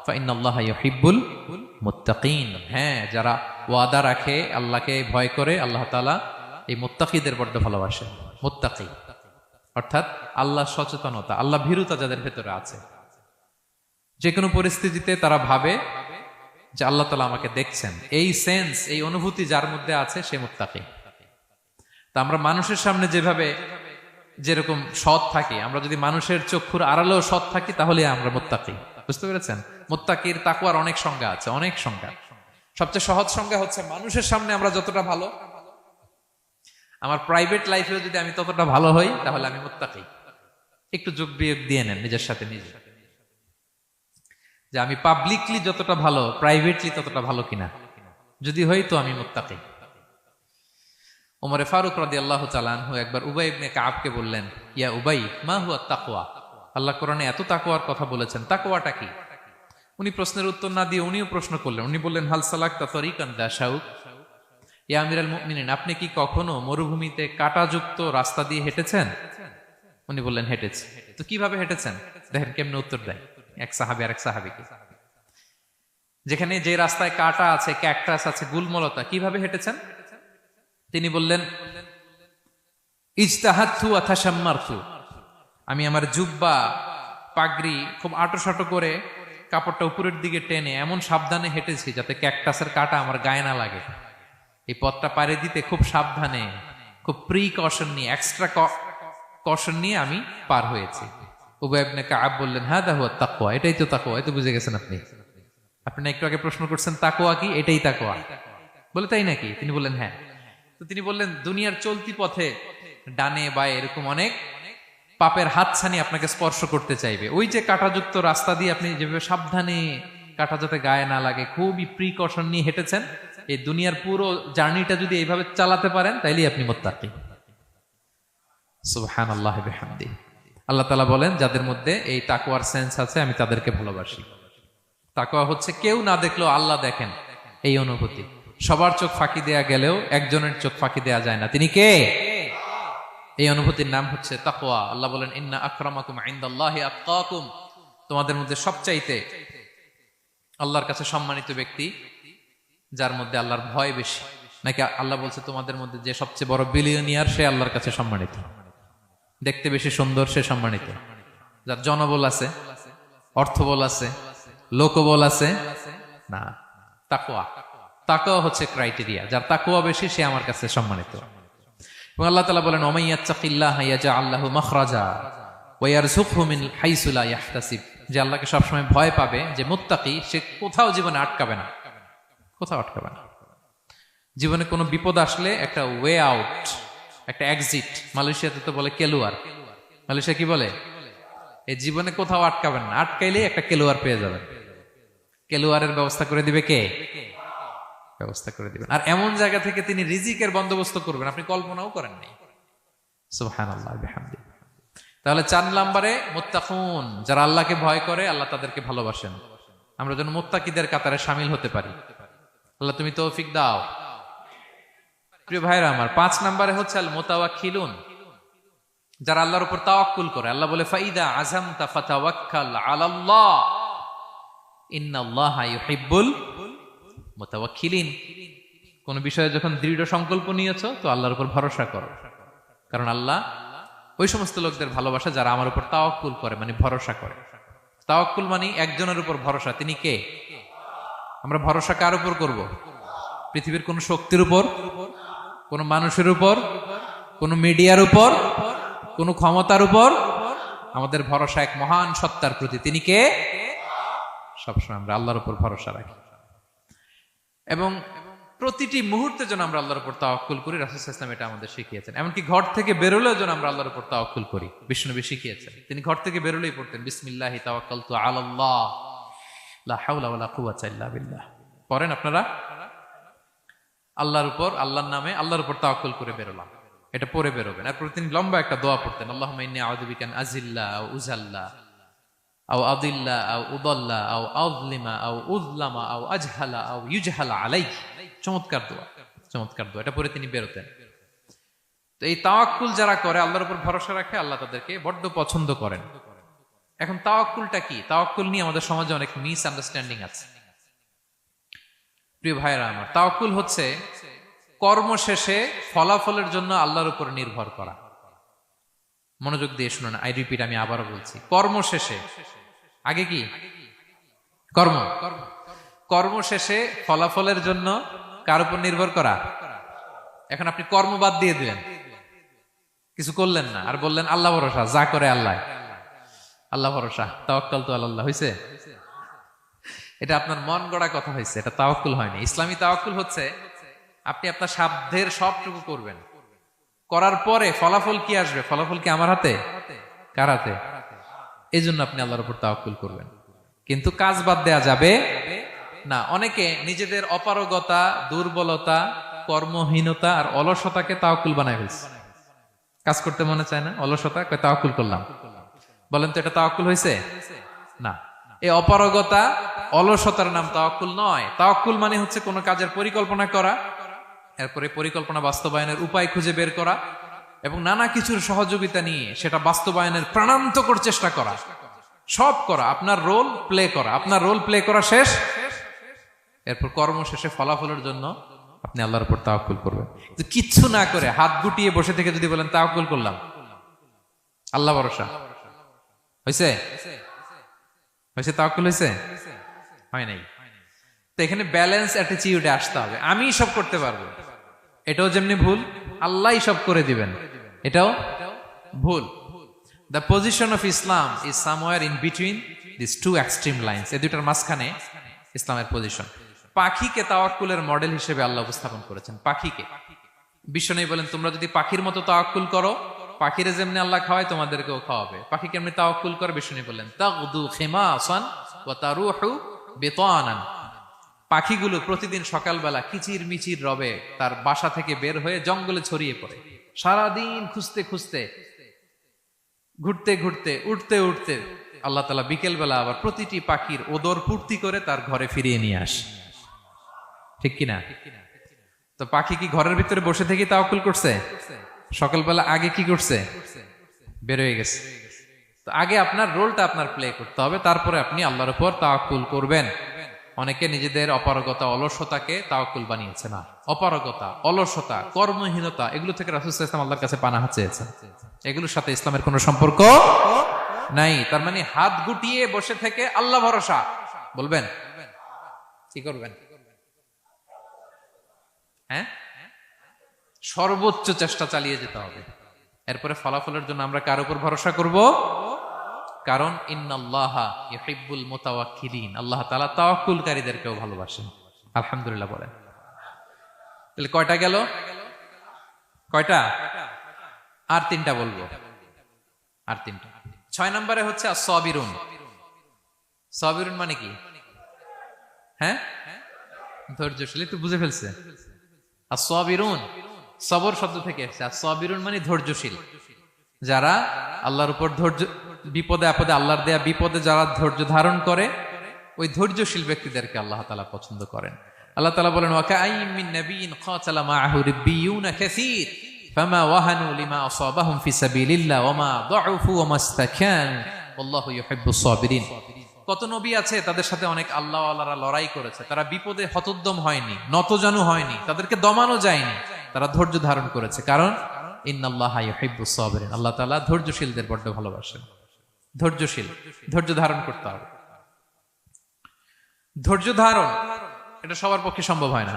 ফাইন্নাল্লাহা ইউহিব্বুল মুত্তাকিন, হ্যাঁ, যারা ওয়াদা রাখে, আল্লাহকে ভয় করে, আল্লাহ তাআলা এই মুত্তাকিদের বড্ড ভালোবাসে। মুত্তাকি অর্থাৎ আল্লাহ সচেতনতা, আল্লাহ ভীরুতা যাদের ভেতরে আছে, যে কোনো পরিস্থিতিতে তারা ভাবে যে আল্লাহ তাআলা আমাকে দেখছেন, এই সেন্স, এই অনুভূতি যার মধ্যে আছে সে মুত্তাকি। তা আমরা মানুষের সামনে যেভাবে যেরকম সৎ থাকি, আমরা যদি মানুষের চক্ষুর আড়ালেও সৎ থাকি তাহলে আমরা মুত্তাকি। বুঝতে পেরেছেন? মুত্তাকির তাকওয়ার অনেক সংজ্ঞা আছে, অনেক সংজ্ঞা। সবচেয়ে সহজ সংজ্ঞা হচ্ছে মানুষের সামনে আমরা যতটা ভালো, আমার প্রাইভেট লাইফেও যদি আমি ততটা ভালো হই তাহলে আমি মুত্তাকি। একটু যোগ বিয়োগ দিয়ে নেন নিজের সাথে নিজে, যে আমি পাবলিকলি যতটা ভালো প্রাইভেটলি ততটা ভালো কিনা। যদি হই তো আমি মুত্তাকি। ওমরে ফারুক রাদিয়াল্লাহু তাআলা আনহু একবার উবাই ইবনে কাবকে বললেন, ইয়া উবাই, মা হুয়া তাকওয়া? আল্লাহ কোরআনে এত তাকওয়ার কথা বলেছেন, তাকওয়াটা কি? উনি প্রশ্নের উত্তর না দিয়ে উনিও প্রশ্ন করলেন। উনি বললেন, হাল সালাকতা তরিকান দা শাউক? ইয়া আমিরাল মুমিনিন, আপনি কি কখনো মরুভূমিতে কাঁটাযুক্ত রাস্তা দিয়ে হেঁটেছেন? উনি বললেন, হেঁটেছি। তো কিভাবে হেঁটেছেন? দেখেন কেমনে উত্তর দেয় এক সাহাবী আরেক সাহাবীকে। যেখানে যে রাস্তায় কাঁটা আছে, ক্যাকটাস আছে, গুলমলতা, কিভাবে হেঁটেছেন? তিনি বললেন, ইজতাহাদতু ওয়া তাশাম্মারতু, আমি আমার জুব্বা পাগড়ি খুব আঁটোসাঁটো করে কাপড়টা উপরের দিকে টেনে এমন সাবধানে হেঁটেছি যাতে ক্যাকটাসের কাঁটা আমার গায়ে না লাগে। এই পথটা পাড়ি দিতে খুব সাবধানে, খুব প্রিকশন নিয়ে, এক্সট্রা কশন নিয়ে আমি পার হয়েছি। উবাই ইবনে কাব বললেন, হাদা হুয়া তাকওয়া, এটাই তো তাকওয়া। এই তো বুঝে গেছেন আপনি। আপনি একটু আগে প্রশ্ন করছেন তাকওয়া কি, এটাই তাকওয়া। বলে, তাই নাকি? তিনি বললেন, হ্যাঁ। তো তিনি বললেন, দুনিয়ার চলতি পথে ডানে বায়ে এরকম অনেক পাপের হাতছানি আপনাকে স্পর্শ করতে চাইবে। ওই যে কাঁটাযুক্ত রাস্তা দিয়ে আপনি যেভাবে সাবধানে, কাঁটা যাতে গায়ে না লাগে, খুবই প্রিকশন নিয়ে হেঁটেছেন, এই দুনিয়ার পুরো জার্নিটা যদি এইভাবে চালাতে পারেন তাইলেই আপনি মুত্তাকি। সুবহানাল্লাহি ওয়া বিহামদিহি। আল্লাহ তাআলা বলেন, যাদের মধ্যে এই তাকওয়ার সেন্স আছে আমি তাদেরকে ভালোবাসি। তাকওয়া হচ্ছে কেউ না দেখলেও আল্লাহ দেখেন, এই অনুভূতি। সবার চোখ ফাঁকি দেয়া গেলেও একজনের চোখ ফাঁকি দেয়া যায় না। তিনি কে? এই অনুভূতির নাম হচ্ছে তাকওয়া। আল্লাহ বলেন, ইন্না আকরামাকুম ইনদাল্লাহি আতকাকুম, তোমাদের মধ্যে সবচাইতে আল্লাহর কাছে সম্মানিত ব্যক্তি যার মধ্যে আল্লাহর ভয় বেশি। নাকি আল্লাহ বলছে তোমাদের মধ্যে যে সবচেয়ে বড় বিলিয়নিয়ার সে আল্লাহর কাছে সম্মানিত, দেখতে বেশি সুন্দর সে সম্মানিত, যার জনবল আছে, অর্থবল আছে, লোকবল আছে না। তাকওয়া, তাকওয়া হচ্ছে ক্রাইটেরিয়া। যার তাকওয়া বেশি সে আমার কাছে সম্মানিত। এবং আল্লাহ তাআলা বলেন, ওয়া মাইয়াত্তাকিল্লাহা ইয়াজআল লাহু মাখরাজা ওয়া ইয়ারযুকহু মিন হাইসু লা ইয়াহতাসিব, যে আল্লাহকে সবসময় ভয় পাবে, যে মুত্তাকি, সে কোথাও জীবনে আটকাবে না, কোথাও আটকাবে না। জীবনে কোনো বিপদ আসলে একটা ওয়ে আউট, একটা এক্সিট। মালয়েশিয়াতে তো বলে কেলুয়ার। মালয়েশিয়া কি বলে? এই জীবনে কোথাও আটকাবেন না, আটকাইলেই একটা কেলুয়ার পেয়ে যাবেন। কেলুয়ারের ব্যবস্থা করে দিবে কে? ব্যবস্থা করে দিবেন। আর এমন জায়গা থেকে তিনি রিজিকের বন্দোবস্ত করবেন আপনি কল্পনাও করেন নাই। সুবহানাল্লাহি বিহামদিহি। তাহলে 4 নম্বরে মুত্তাকুন, যারা আল্লাহকে ভয় করে আল্লাহ তাদেরকে ভালোবাসেন। আমরা যেন মুত্তাকিদের কাতারে শামিল হতে পারি। আল্লাহ তুমি তৌফিক দাও। প্রিয় ভাইরা আমার, 5 নম্বরে হচ্ছে আল মুতাওয়াক্কিলুন, যারা আল্লাহর উপর তাওয়াক্কুল করে। আল্লাহ বলে, ফাইদা আযামতা ফাতাওয়াক্কাল আলাল্লাহ ইন্নাল্লাহা ইউহিব্বুল মুতাওয়াক্কিলিন। কোন বিষয়ে যখন দৃঢ় সংকল্প নিয়েছো তো আল্লাহর উপর ভরসা করো, কারণ আল্লাহ ওই সমস্ত লোকদের ভালোবাসা যারা আমার উপর তাওয়াক্কুল করে, মানে ভরসা করে। তাওয়াক্কুল মানে একজনের উপর ভরসা। তিনি কে? আমরা ভরসা কার উপর করব? পৃথিবীর কোন শক্তির উপর, কোন মানুষের উপর, কোন মিডিয়ার উপর, কোন ক্ষমতার উপর? আমাদের ভরসা এক মহান সত্তার প্রতি। তিনি কে? সবসময় আমরা আল্লাহর উপর ভরসা রাখি এবং প্রতিটি মুহূর্তে যেন আমরা আল্লাহর উপর তাওয়াক্কুল করি। রাসূল সাল্লাল্লাহু আলাইহি ওয়াসাল্লাম এটা আমাদের শিখিয়েছেন। এমনকি ঘর থেকে বেরোলেও যেন আমরা আল্লাহর উপর তাওয়াক্কুল করি, বিশ্বনবী শিখিয়েছেন। তিনি ঘর থেকে বেরোলেই পড়তেন, বিসমিল্লাহি তাওয়াক্কালতু আলাল্লাহ লা হাওলা ওয়ালা কুওয়াতা ইল্লা বিল্লাহ। পড়েন আপনারা? আল্লাহর উপর, আল্লাহর নামে, আল্লাহর উপর তাওয়াক্কুল করে বেরোলাম, এটা পড়ে বেরোবেন। আর প্রতিদিন লম্বা একটা দোয়া পড়তেন, আল্লাহুম্মা ইন্নী আউযু বিকা আন আযিল্লা আও উযাল্লা আও আদিল্লা আও উদাল্লা আও আযলিমা আও উযলামা আও আজহালা আও ইউজহালা আলাই। চমৎকার দোয়া, চমৎকার দোয়া। এটা পরে তিনি বেরোতেন। তো এই তাওয়াক্কুল যারা করে, আল্লাহর উপর ভরসা রাখে, আল্লাহ তাদেরকে বড্ড পছন্দ করেন। এখন তাওয়াক্কুলটা কি? তাওয়াক্কুল নিয়ে আমাদের সমাজে অনেক মিস আন্ডারস্ট্যান্ডিং আছে। প্রিয় ভাইরা আমার, তাওয়াক্কুল হচ্ছে কর্ম শেষে ফলাফলের জন্য আল্লাহর উপর নির্ভর করা। মনোযোগ দিয়ে শুনুন, আই রিপিট, আমি আবারও বলছি, কর্ম শেষে আগে কি কর্ম, কর্ম শেষে ফলাফলের জন্য কার উপর নির্ভর করা। এখন আপনি কর্ম বাদ দিয়ে দিলেন, কিছু করলেন না, আর বললেন আল্লাহ ভরসা, যা করে আল্লাহ, আল্লাহ ভরসা, তাওয়াক্কালতু আলাল্লাহ হয়েছে? এটা আপনার মন গড়া কথা হয়েছে, এটা তাওয়াক্কুল হয়নি। ইসলামী তাওয়াক্কুল হচ্ছে আপনি আপনার সাধ্যের সবটুকু করবেন, করার পরে ফলাফল কি আসবে, ফলাফল কি আমার হাতে, কার হাতে? এই জন্য আপনি আল্লাহর উপর তাওয়াক্কুল করবেন, কিন্তু কাজ বাদ দেয়া যাবে না। অনেকে নিজেদের অপারগতা, দুর্বলতা, কর্মহীনতা আর অলসতাকে তাওয়াক্কুল বানায় ফেলছে। কাজ করতে মনে চায় না, অলসতা, কয় তাওয়াক্কুল করলাম। বলেন তো এটা তাওয়াক্কুল হয়েছে? না। এই অপারগতা, অলসতার নাম তাওয়াক্কুল নয়। তাওয়াক্কুল মানে হচ্ছে কোনো কাজের পরিকল্পনা করা, এরপরে পরিকল্পনা বাস্তবায়নের উপায় খুঁজে বের করা এবং নানা কিছুর সহযোগিতা নিয়ে সেটা বাস্তবায়নের প্রাণান্তকর চেষ্টা করা, সব করা, আপনার রোল প্লে করা। আপনার রোল প্লে করা শেষ, এরপর কর্ম শেষে ফলাফলের জন্য আপনি আল্লাহর উপর তাওয়াক্কুল করবেন। কিচ্ছু না করে হাত গুটিয়ে বসে থেকে যদি বলেন তাওয়াক্কুল করলাম, আল্লাহ ভরসা, হয়েছে? হয়েছে? তাওয়াক্কুল হয়েছে? হয় নাই। তো এখানে ব্যালেন্স অ্যাটিটিউডে আসতে হবে। আমি সব করতে পারবো, এটাও যেমনি ভুল, আল্লাহই সব করে দিবেন, এটাও ভুল। The position of Islam is somewhere in between this two extreme lines. এই দুইটার মাঝখানে ইসলামের পজিশন। পাখিকে তাওয়াক্কুলের মডেল হিসেবে আল্লাহ উপস্থাপন করেছেন। পাখিকে বিশ্বনবী বলেন, তোমরা যদি পাখির মতো তাওয়াক্কুল করো, পাখিরে যেমনি আল্লাহ খাওয়ায় তোমাদেরকেও খাওয়াবে। পাখি কেমনি তাওয়াক্কুল করে বিশ্বনবী বললেন, তাগদু খিমাসান ওয়া তারুহু বিতানান। পাখিগুলো প্রতিদিন সকালবেলা কিচির মিচির রবে তার বাসা থেকে বের হয়ে জঙ্গলে ছড়িয়ে পড়ে, সারাদিন খুঁজতে খুঁজতে, ঘুরতে ঘুরতে, উঠতে উঠতে আল্লাহ তাআলা বিকেল বেলা আবার প্রতিটি পাখির ওদর পূর্তি করে তার ঘরে ফিরিয়ে নিয়ে আসে। ঠিক কিনা? তো পাখি কি ঘরের ভিতরে বসে থেকে তাওয়াক্কুল করছে? সকালবেলা আগে কি করছে? বের হয়ে গেছে। তো আগে আপনার রোলটা আপনার প্লে করতে হবে, তারপরে আপনি আল্লাহর উপর তাওয়াক্কুল করবেন। অনেকে নিজেদের অপারগতা, অলসতাকে তাওয়াক্কুল বানিয়েছে। না, অপারগতা, অলসতা, কর্মহীনতা, এগুলো থেকে রাসূল সাল্লাল্লাহু আলাইহি ওয়াসাল্লাম আল্লাহর কাছে পানাহ চেয়েছেন। এগুলোর সাথে ইসলামের কোনো সম্পর্ক নাই। তার মানে হাত গুটিয়ে বসে থেকে আল্লাহ ভরসা বলবেন, কি করবেন? হ্যাঁ, সর্বোচ্চ চেষ্টা চালিয়ে যেতে হবে। এরপরে ফলাফলের জন্য আমরা কার উপর ভরসা করব? কারণ ইন্নাল্লাহা ইউহিব্বুল মুতাওয়াক্কিলিন, আল্লাহ তাআলা তাওয়াক্কুলকারীদেরকেও ভালোবাসেন। আলহামদুলিল্লাহ বলেন। তাহলে কয়টা গেল? কয়টা? আর তিনটা বলবো, আর তিনটা। 6 নম্বরে হচ্ছে as-সাবিরুন। সাবিরুন মানে কি? হ্যাঁ, ধৈর্যশীল। একটু বুঝে ফেলছে? as-সাবিরুন সবর শব্দ থেকে এসেছে। as-সাবিরুন মানে ধৈর্যশীল, যারা আল্লাহর উপর ধৈর্য, বিপদে আপদে আল্লাহর দেয়া বিপদে যারা ধৈর্য ধারণ করে, ওই ধৈর্যশীল ব্যক্তিদেরকে আল্লাহ তাআলা পছন্দ করেন। আল্লাহ তাআলা বলেন, ওয়া কাআইয়্যিম মিন নাবিয়্যিন ক্বাতালা মাআহু রিব্বিয়ুনা কাসীর ফামা ওয়াহানু লিমা আসাবাহুম ফি সাবিলিল্লাহ ওয়া মা দুউফু ওয়া মাস্তাকানু আল্লাহু ইউহিব্বুস সাবিরিন। কত নবী আছে, তাদের সাথে অনেক আল্লাহওয়ালারা লড়াই করেছে, তারা বিপদে হতোদ্যম হয়নি, নতজানু হয়নি, তাদেরকে দমানো যায়নি, তারা ধৈর্য ধারণ করেছে। কারণ ইন্নাল্লাহা ইউহিব্বুস সাবিরিন, আল্লাহ তাআলা ধৈর্যশীলদের বড় ভালোবাসেন। ধৈর্যশীল, ধৈর্য ধারণ করতে হবে। ধৈর্য ধারণ এটা সবার পক্ষে সম্ভব হয় না।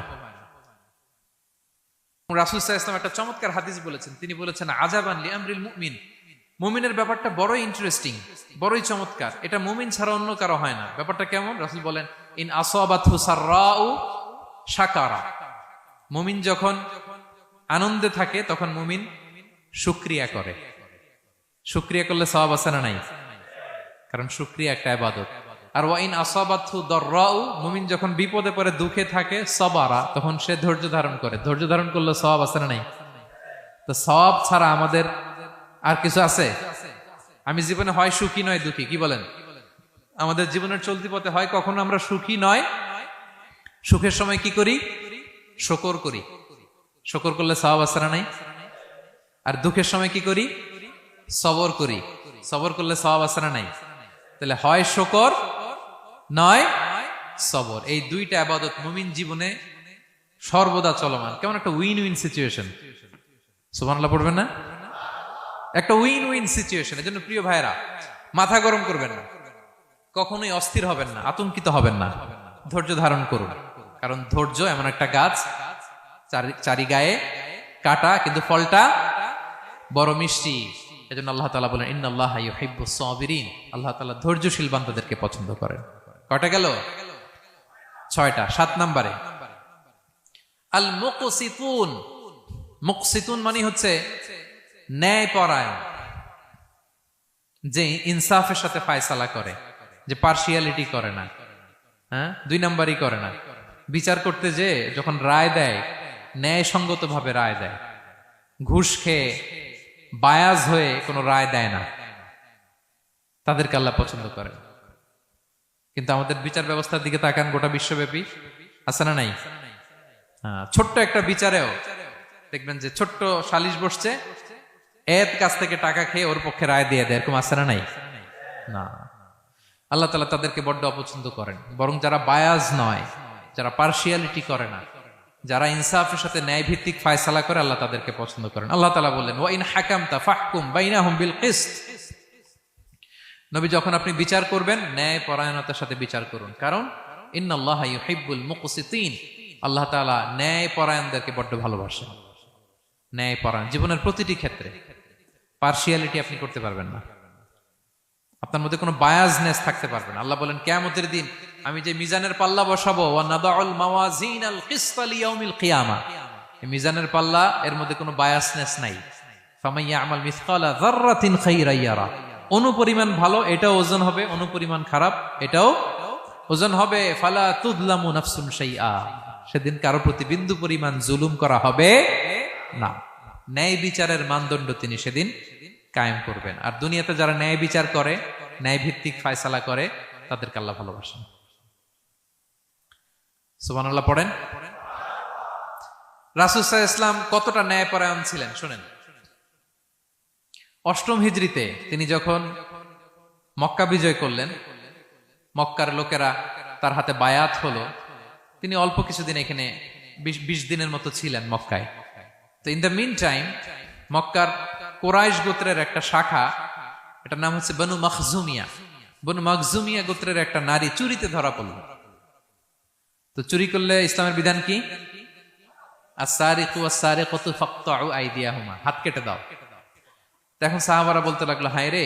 রাসূল সাল্লাল্লাহু আলাইহি ওয়াসাল্লাম একটা চমৎকার হাদিস বলেছেন। তিনি বলেছেন, আজাবান লিআমরিল মুমিন, মুমিনের ব্যাপারটা বড়ই ইন্টারেস্টিং, বড়ই চমৎকার, এটা মুমিন ছাড়া অন্য কারো হয় না। ব্যাপারটা কেমন? রাসূল বলেন, ইন আসাবাতহু সাররাউ শাকারা, মুমিন যখন আনন্দে থাকে তখন মুমিন শুকরিয়া করে। শুকরিয়া করলে সওয়াব আছে না নাই? কারণ শুকরিয়া একটা ইবাদত। আর ওয়া ইন আসাবাতহু দাররাউ, মুমিন যখন বিপদে পড়ে, দুঃখে থাকে, সাবারা, তখন সে ধৈর্য ধারণ করে। ধৈর্য ধারণ করলে সওয়াব আছে না নাই? তো সওয়াব ছাড়া আমাদের আর কিছু আছে? আমি জীবনে হয় সুখী নয় দুঃখী, কি বলেন? আমাদের জীবনের চলতি পথে হয় কখনো আমরা সুখী নয়, সুখের সময় কি করি? শুকর করি। শুকর করলে সওয়াব আছে না নাই? আর দুঃখের সময় কি করি? সবর করি। সবর করলে সওয়াব আছে না নাই? তাহলে হয় শুকর, নয় সবর। এই দুইটা ইবাদত মুমিন জীবনে সর্বদা চলমান। কেমন একটা উইন উইন সিচুয়েশন। সুবহানাল্লাহ পড়বেন না? একটা উইন উইন সিচুয়েশন। এজন্য প্রিয় ভাইরা, মাথা গরম করবেন না, কখনোই অস্থির হবেন না, আতঙ্কিত হবেন না, ধৈর্য ধারণ করুন। কারণ ধৈর্য এমন একটা গাছ, চারি গায়ে কাটা, কিন্তু ফলটা বড় মিষ্টি। এজন্য আল্লাহ তাআলা বলেন ইন্নাল্লাহা ইউহিব্বুস সাবিরিন। আল্লাহ তাআলা ধৈর্যশীল বান্দাদেরকে পছন্দ করেন। কয়টা গেল? 6টা। 7 নম্বরে আল মুকসিতুন। মুকসিতুন মানে হচ্ছে ন্যায়পরায়ণ, যে ইনসাফের সাথে ফায়সালা করে, যে পার্সিয়ালিটি করে না, হ্যাঁ, 2 নাম্বারই করে না। বিচার করতে যে যখন রায় দেয়, ন্যায়সঙ্গত ভাবে রায় দেয়, ঘুষ খেয়ে বায়াজ হয়ে কোনো রায় দেয় না, তাদেরকে আল্লাহ পছন্দ করেন। কিন্তু আমাদের বিচার ব্যবস্থার দিকে তাকান, গোটা বিশ্বব্যাপী আছে না নাই? ছোট্ট একটা বিচারেও দেখবেন যে ছোট্ট সালিশ বসছে, এর কাছ থেকে টাকা খেয়ে ওর পক্ষে রায় দিয়ে দেয়, এরকম আছে না নাই? না, আল্লাহ তাআলা তাদেরকে বড্ড অপছন্দ করেন। বরং যারা বায়াজ নয়, যারা পার্সিয়ালিটি করে না, যারা ইনসাফের সাথে ন্যায় ভিত্তিক ফায়সালা করে, আল্লাহ তাদেরকে পছন্দ করেন। আল্লাহ তাআলা বললেন ওয়া ইন হাকামতা ফাহকুম বাইনাহুম বিল কিসত। নবী, যখন আপনি বিচার করবেন, ন্যায় পরায়ণতার সাথে বিচার করুন। কারণ ইন্নাল্লাহা ইউহিব্বুল মুকসিতিন। আল্লাহ তাআলা ন্যায় পরায়ণদেরকে বড্ড ভালোবাসেন। ন্যায় পরায়ণ জীবনের প্রতিটি ক্ষেত্রে। পার্সিয়ালিটি আপনি করতে পারবেন না, আপনার মধ্যে কোনো বায়াসনেস থাকতে পারবে না। আল্লাহ বলেন কিয়ামতের দিন আমি যে মিজানের পাল্লা বসাবো, ওয়া নাদাউল মাওয়াজিনাল কিসতা লিয়াউমিল কিয়ামা, এই মিজানের পাল্লা, এর মধ্যে কোনো বায়াসনেস নাই। ফামাইয়ামাল মিসকালা যাররাতিন খাইরান ইয়ারা। অনুপরিমাণ ভালো এটাও ওজন হবে, অনুপরিমাণ খারাপ এটাও ওজন হবে। ফালা তুযলামু নাফসুন শাইআ। সেদিন কারো প্রতি বিন্দু পরিমাণ জুলুম করা হবে না। ন্যায় বিচারের মানদণ্ড তিনি সেদিন কায়েম করবেন। আর দুনিয়াতে যারা ন্যায় বিচার করে, ন্যায় ভিত্তিক ফায়সালা করে, তাদেরকে আল্লাহ ভালোবাসেন। সুবহানাল্লাহ পড়েন। রাসূল সাল্লাল্লাহু আলাইহি ওয়াসাল্লাম কতটা ন্যায়পরায়ণ ছিলেন শুনেন। 8ম হিজরিতে তিনি যখন মক্কা বিজয় করলেন, মক্কার লোকেরা তার হাতে বায়াত হলো, তিনি অল্প কিছুদিন এখানে 20 দিনের মতো ছিলেন মক্কায়। তো ইন দ্য মিন টাইম মক্কার কুরাইশ গোত্রের একটা শাখা, এটার নাম হচ্ছে বনু মখজুমিয়া। বনু মখজুমিয়া গোত্রের একটা নারী চুরিতে ধরা পড়ল। তো চুরি করলে ইসলামের বিধান কি? আস-সারিকু ওয়াস-সারিকাতু ফাকতাউ আইদিয়াহুমা, হাত কেটে দাও। এখন সাহাবারা বলতে লাগলো, হায় রে,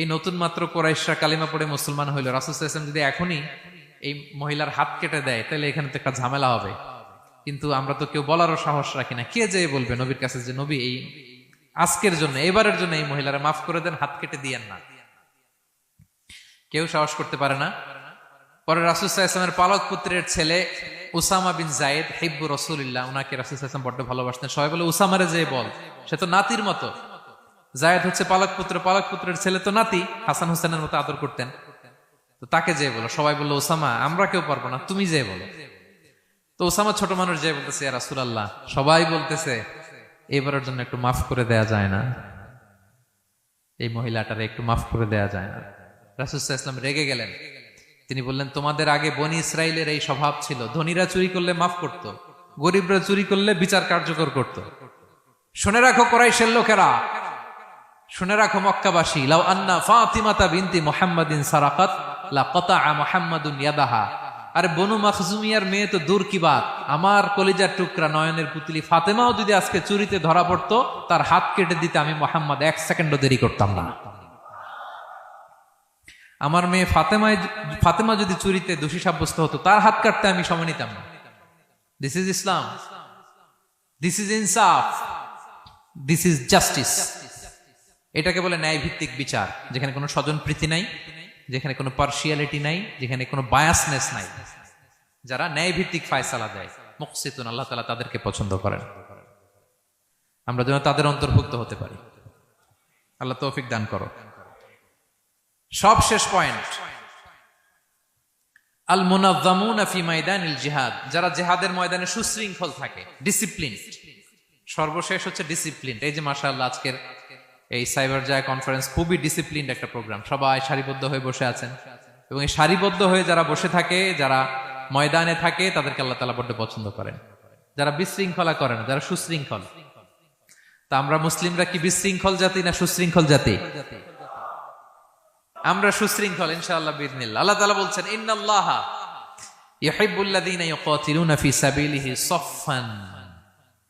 এই নতুন মাত্র কুরাইশরা কালিমা পড়ে মুসলমান হইল, রাসূল সাল্লাল্লাহু আলাইহি ওয়াসাল্লাম যদি এখনই এই মহিলার হাত কেটে দেয়, তাহলে এখানে তো একটা ঝামেলা হবে। কিন্তু আমরা তো কেউ বলারও সাহস রাখি না। কে যে বলবে নবীর কাছে যে নবী, এই আজকের জন্য, এবারের জন্য এই মহিলারা মাফ করে দেন, হাত কেটে দিয়েন না। কেউ সাহস করতে পারে না। পরে রাসূল সাল্লাল্লাহু আলাইহি ওয়াসাল্লামের পালক পুত্রের ছেলে উসামা বিন যায়েদ হিব্বু রাসূলিল্লাহ, উনাকে রাসূল সাল্লাল্লাহু আলাইহি ওয়াসাল্লাম বড্ড ভালোবাসতেন। সবাই বলে উসামারে যে বল, সে তো নাতির মতো। যায়েদ হচ্ছে পালক পুত্র, পালক পুত্রের ছেলে তো নাতি, হাসান হোসেনের মতো আদর করতেন। তো তাকে যে বলো। সবাই বললো উসামা আমরা কেউ পারবো না, তুমি যে বলো। তো উসামা ছোট মানুষ যে বলতেছে, ইয়া রাসূলুল্লাহ, সবাই বলতেছে এবারের জন্য একটু মাফ করে দেয়া যায় না, এই মহিলাটারে একটু মাফ করে দেয়া যায় না। রাসূল সাল্লাল্লাহু আলাইহি ওয়াসাল্লাম রেগে গেলেন। তিনি বললেন, তোমাদের আগে বনি ইসরাইলের এই স্বভাব ছিল, ধনীরা চুরি করলে মাফ করত, গরিবরা চুরি করলে বিচার কার্যকর করত। শুনে রাখো কুরাইশের লোকেরা, শুনে রাখো মক্কাবাসী, লাউ আন্না ফাতিমাতা বিনতি মুহাম্মাদিন সারাকাত লাকাতাআ মুহাম্মাদুন ইয়াদাহা। আরে বনু মখজুমিয়ার মেয়ে তো দূর কি বাত, আমার কলিজার টুকরা নয়নের পুতলি ফাতেমাও যদি আজকে চুরিতে ধরা পড়তো, তার হাত কেটে দিতে আমি মুহাম্মদ 1 সেকেন্ডও দেরি করতাম না। আমার মেয়ে ফাতেমা যদি চুরিতে দোষী সাব্যস্ত হতো, তার হাত কাটতে আমি সময় নিতাম না। This is Islam, this is ইনসাফ, দিস ইজ জাস্টিস। এটাকে বলে ন্যায় ভিত্তিক বিচার, যেখানে কোনো স্বজনপ্রীতি নাই, যেখানে কোনো পার্সিয়ালিটি নাই, যেখানে কোনো বায়াসনেস নাই। যারা ন্যায় ভিত্তিক ফায়সালা দেয়, মুকসিতুন, আল্লাহ তাআলা তাদেরকে পছন্দ করেন। আমরা যেন তাদের অন্তর্ভুক্ত হতে পারি। আল্লাহ তৌফিক দান করো। সব শেষ পয়েন্ট, আল মুনাজ্জামুনা ফি মাইদানিল জিহাদ, যারা জিহাদের ময়দানে সুশৃঙ্খল থাকে, ডিসিপ্লিন। সর্বশেষ হচ্ছে ডিসিপ্লিন। এই যে মাশাআল্লাহ আজকের এই সাইবার জায়া কনফারেন্স খুবই ডিসিপ্লিনড একটা প্রোগ্রাম, সবাই সারিবদ্ধ হয়ে বসে আছেন, এবং এই সারিবদ্ধ হয়ে যারা বসে থাকে, যারা ময়দানে থাকে, তাদেরকে আল্লাহ তাআলা বড্ড পছন্দ করেন। যারা বিশৃঙ্খলা করে না, যারা সুশৃঙ্খল। তা আমরা মুসলিমরা কি বিশৃঙ্খল জাতি না সুশৃঙ্খল জাতি? আমরা সুশৃঙ্খল ইনশাআল্লাহ বিইذنিল্লাহ। আল্লাহ তাআলা বলছেন ইন্নাল্লাহা ইউহিব্বুল্লাযীনা ইউকাতিলুনা ফি সাবিলিহি সাফফান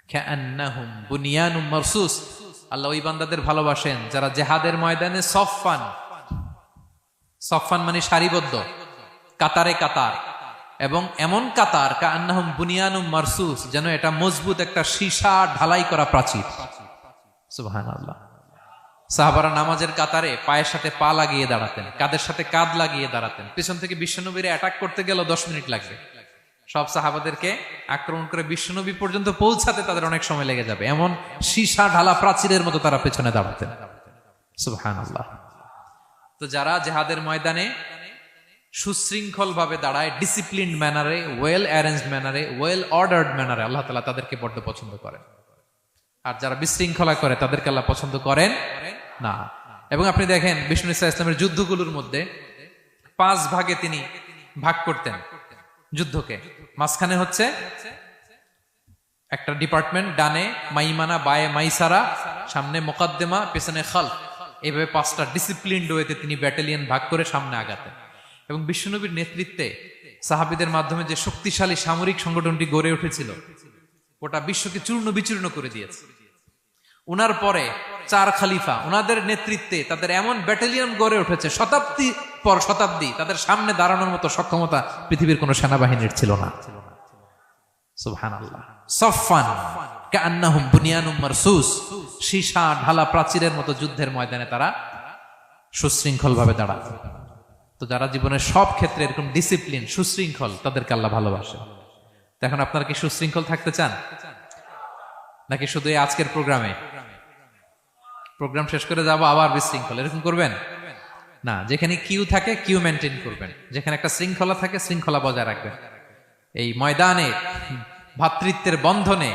কাআন্নাহুম বুনিয়ানুম মারসুস। আল্লাহ ওই বান্দাদের ভালোবাসেন যারা জিহাদের ময়দানে সফফান, সফফান মানে সারিবদ্ধ, কাতারে কাতার, এবং এমন কাতার কাআন্নাহুম বুনিয়ানুম মারসুস, যেন এটা মজবুত একটা সীসা ঢালাই করা প্রাচীর। সুবহানাল্লাহ। সাহাবারা নামাজের কাতারে পায়ের সাথে পা লাগিয়ে দাঁড়াতেন, কাদের সাথে কাঁধ লাগিয়ে দাঁড়াতেন। পিছন থেকে বিশ্বনবীর অ্যাটাক করতে গেল 10 মিনিট লাগবে। সব সাহাবাদেরকে আক্রমণ করে বিশ্বনবী পর্যন্ত পৌঁছাতে তাদের অনেক সময় লেগে যাবে, এমন সীসা ঢালা প্রাচীরের মতো তারা পেছনে দাঁড়াতেন। সুবহানাল্লাহ। তো যারা জিহাদের ময়দানে সুশৃঙ্খল ভাবে দাঁড়ায়, ডিসিপ্লিনড ম্যানারে, ওয়েল অ্যারেঞ্জড ম্যানারে, ওয়েল অর্ডার্ড ম্যানারে, আল্লাহ তাআলা তাদেরকে বড্ড পছন্দ করেন। আর যারা বিশৃঙ্খলা করে তাদেরকে আল্লাহ পছন্দ করেন না। এবং আপনি দেখেন বিষ্ণু ইসা ইসলামের যুদ্ধগুলোর মধ্যে 5 ভাগে তিনি ভাগ করতেন যুদ্ধকে। মাঝখানে হচ্ছে একটা ডিপার্টমেন্ট, ডানে মাইমানা, বায়ে মাইসারা, সামনে মুকাদ্দেমা, পেছনে খালফ। এইভাবে 5টা ডিসিপ্লিনড ওয়েতে তিনি ব্যাটালিয়ন ভাগ করে সামনে আগাতেন। এবং বিশ্বনবীর নেতৃত্বে সাহাবীদের মাধ্যমে যে শক্তিশালী সামরিক সংগঠনটি গড়ে উঠেছিল, ওটা বিশ্বকে চূর্ণ বিচূর্ণ করে দিয়েছে। উনার পরে 4 খলিফা, উনাদের নেতৃত্বে তাদের এমন ব্যাটালিয়ন গড়ে উঠেছে, শতাব্দী পর শতাব্দী তাদের সামনে দাঁড়ানোর মতো সক্ষমতা পৃথিবীর কোন সেনাবাহিনীর ছিল না। সুবহানাল্লাহ। সাফফান কাআন্নাহুম বুনিয়ানুম মারসুস, সীসা ঢালা প্রাচীরের মতো যুদ্ধের ময়দানে তারা সুশৃঙ্খল ভাবে দাঁড়াতো। তো যারা জীবনের সব ক্ষেত্রে এরকম ডিসিপ্লিন, সুশৃঙ্খল, তাদেরকে আল্লাহ ভালোবাসে। এখন আপনারা কি সুশৃঙ্খল থাকতে চান, নাকি শুধু এই আজকের প্রোগ্রাম শেষ করে যাবো আবার বিশৃঙ্খল, এরকম করবেন না? যেখানে কিউ থাকে কিউ মেনটেন করবেন, যেখানে একটা শৃঙ্খলা থাকে শৃঙ্খলা বজায় রাখবেন। এই ময়দানে ভ্রাতৃত্বের বন্ধনে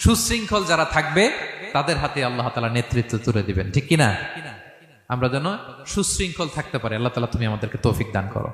সুশৃঙ্খল যারা থাকবে তাদের হাতে আল্লাহ তাআলা নেতৃত্ব তুলে দিবেন, ঠিক কিনা? আমরা যেন সুশৃঙ্খল থাকতে পারি। আল্লাহ তাআলা তুমি আমাদেরকে তৌফিক দান করো।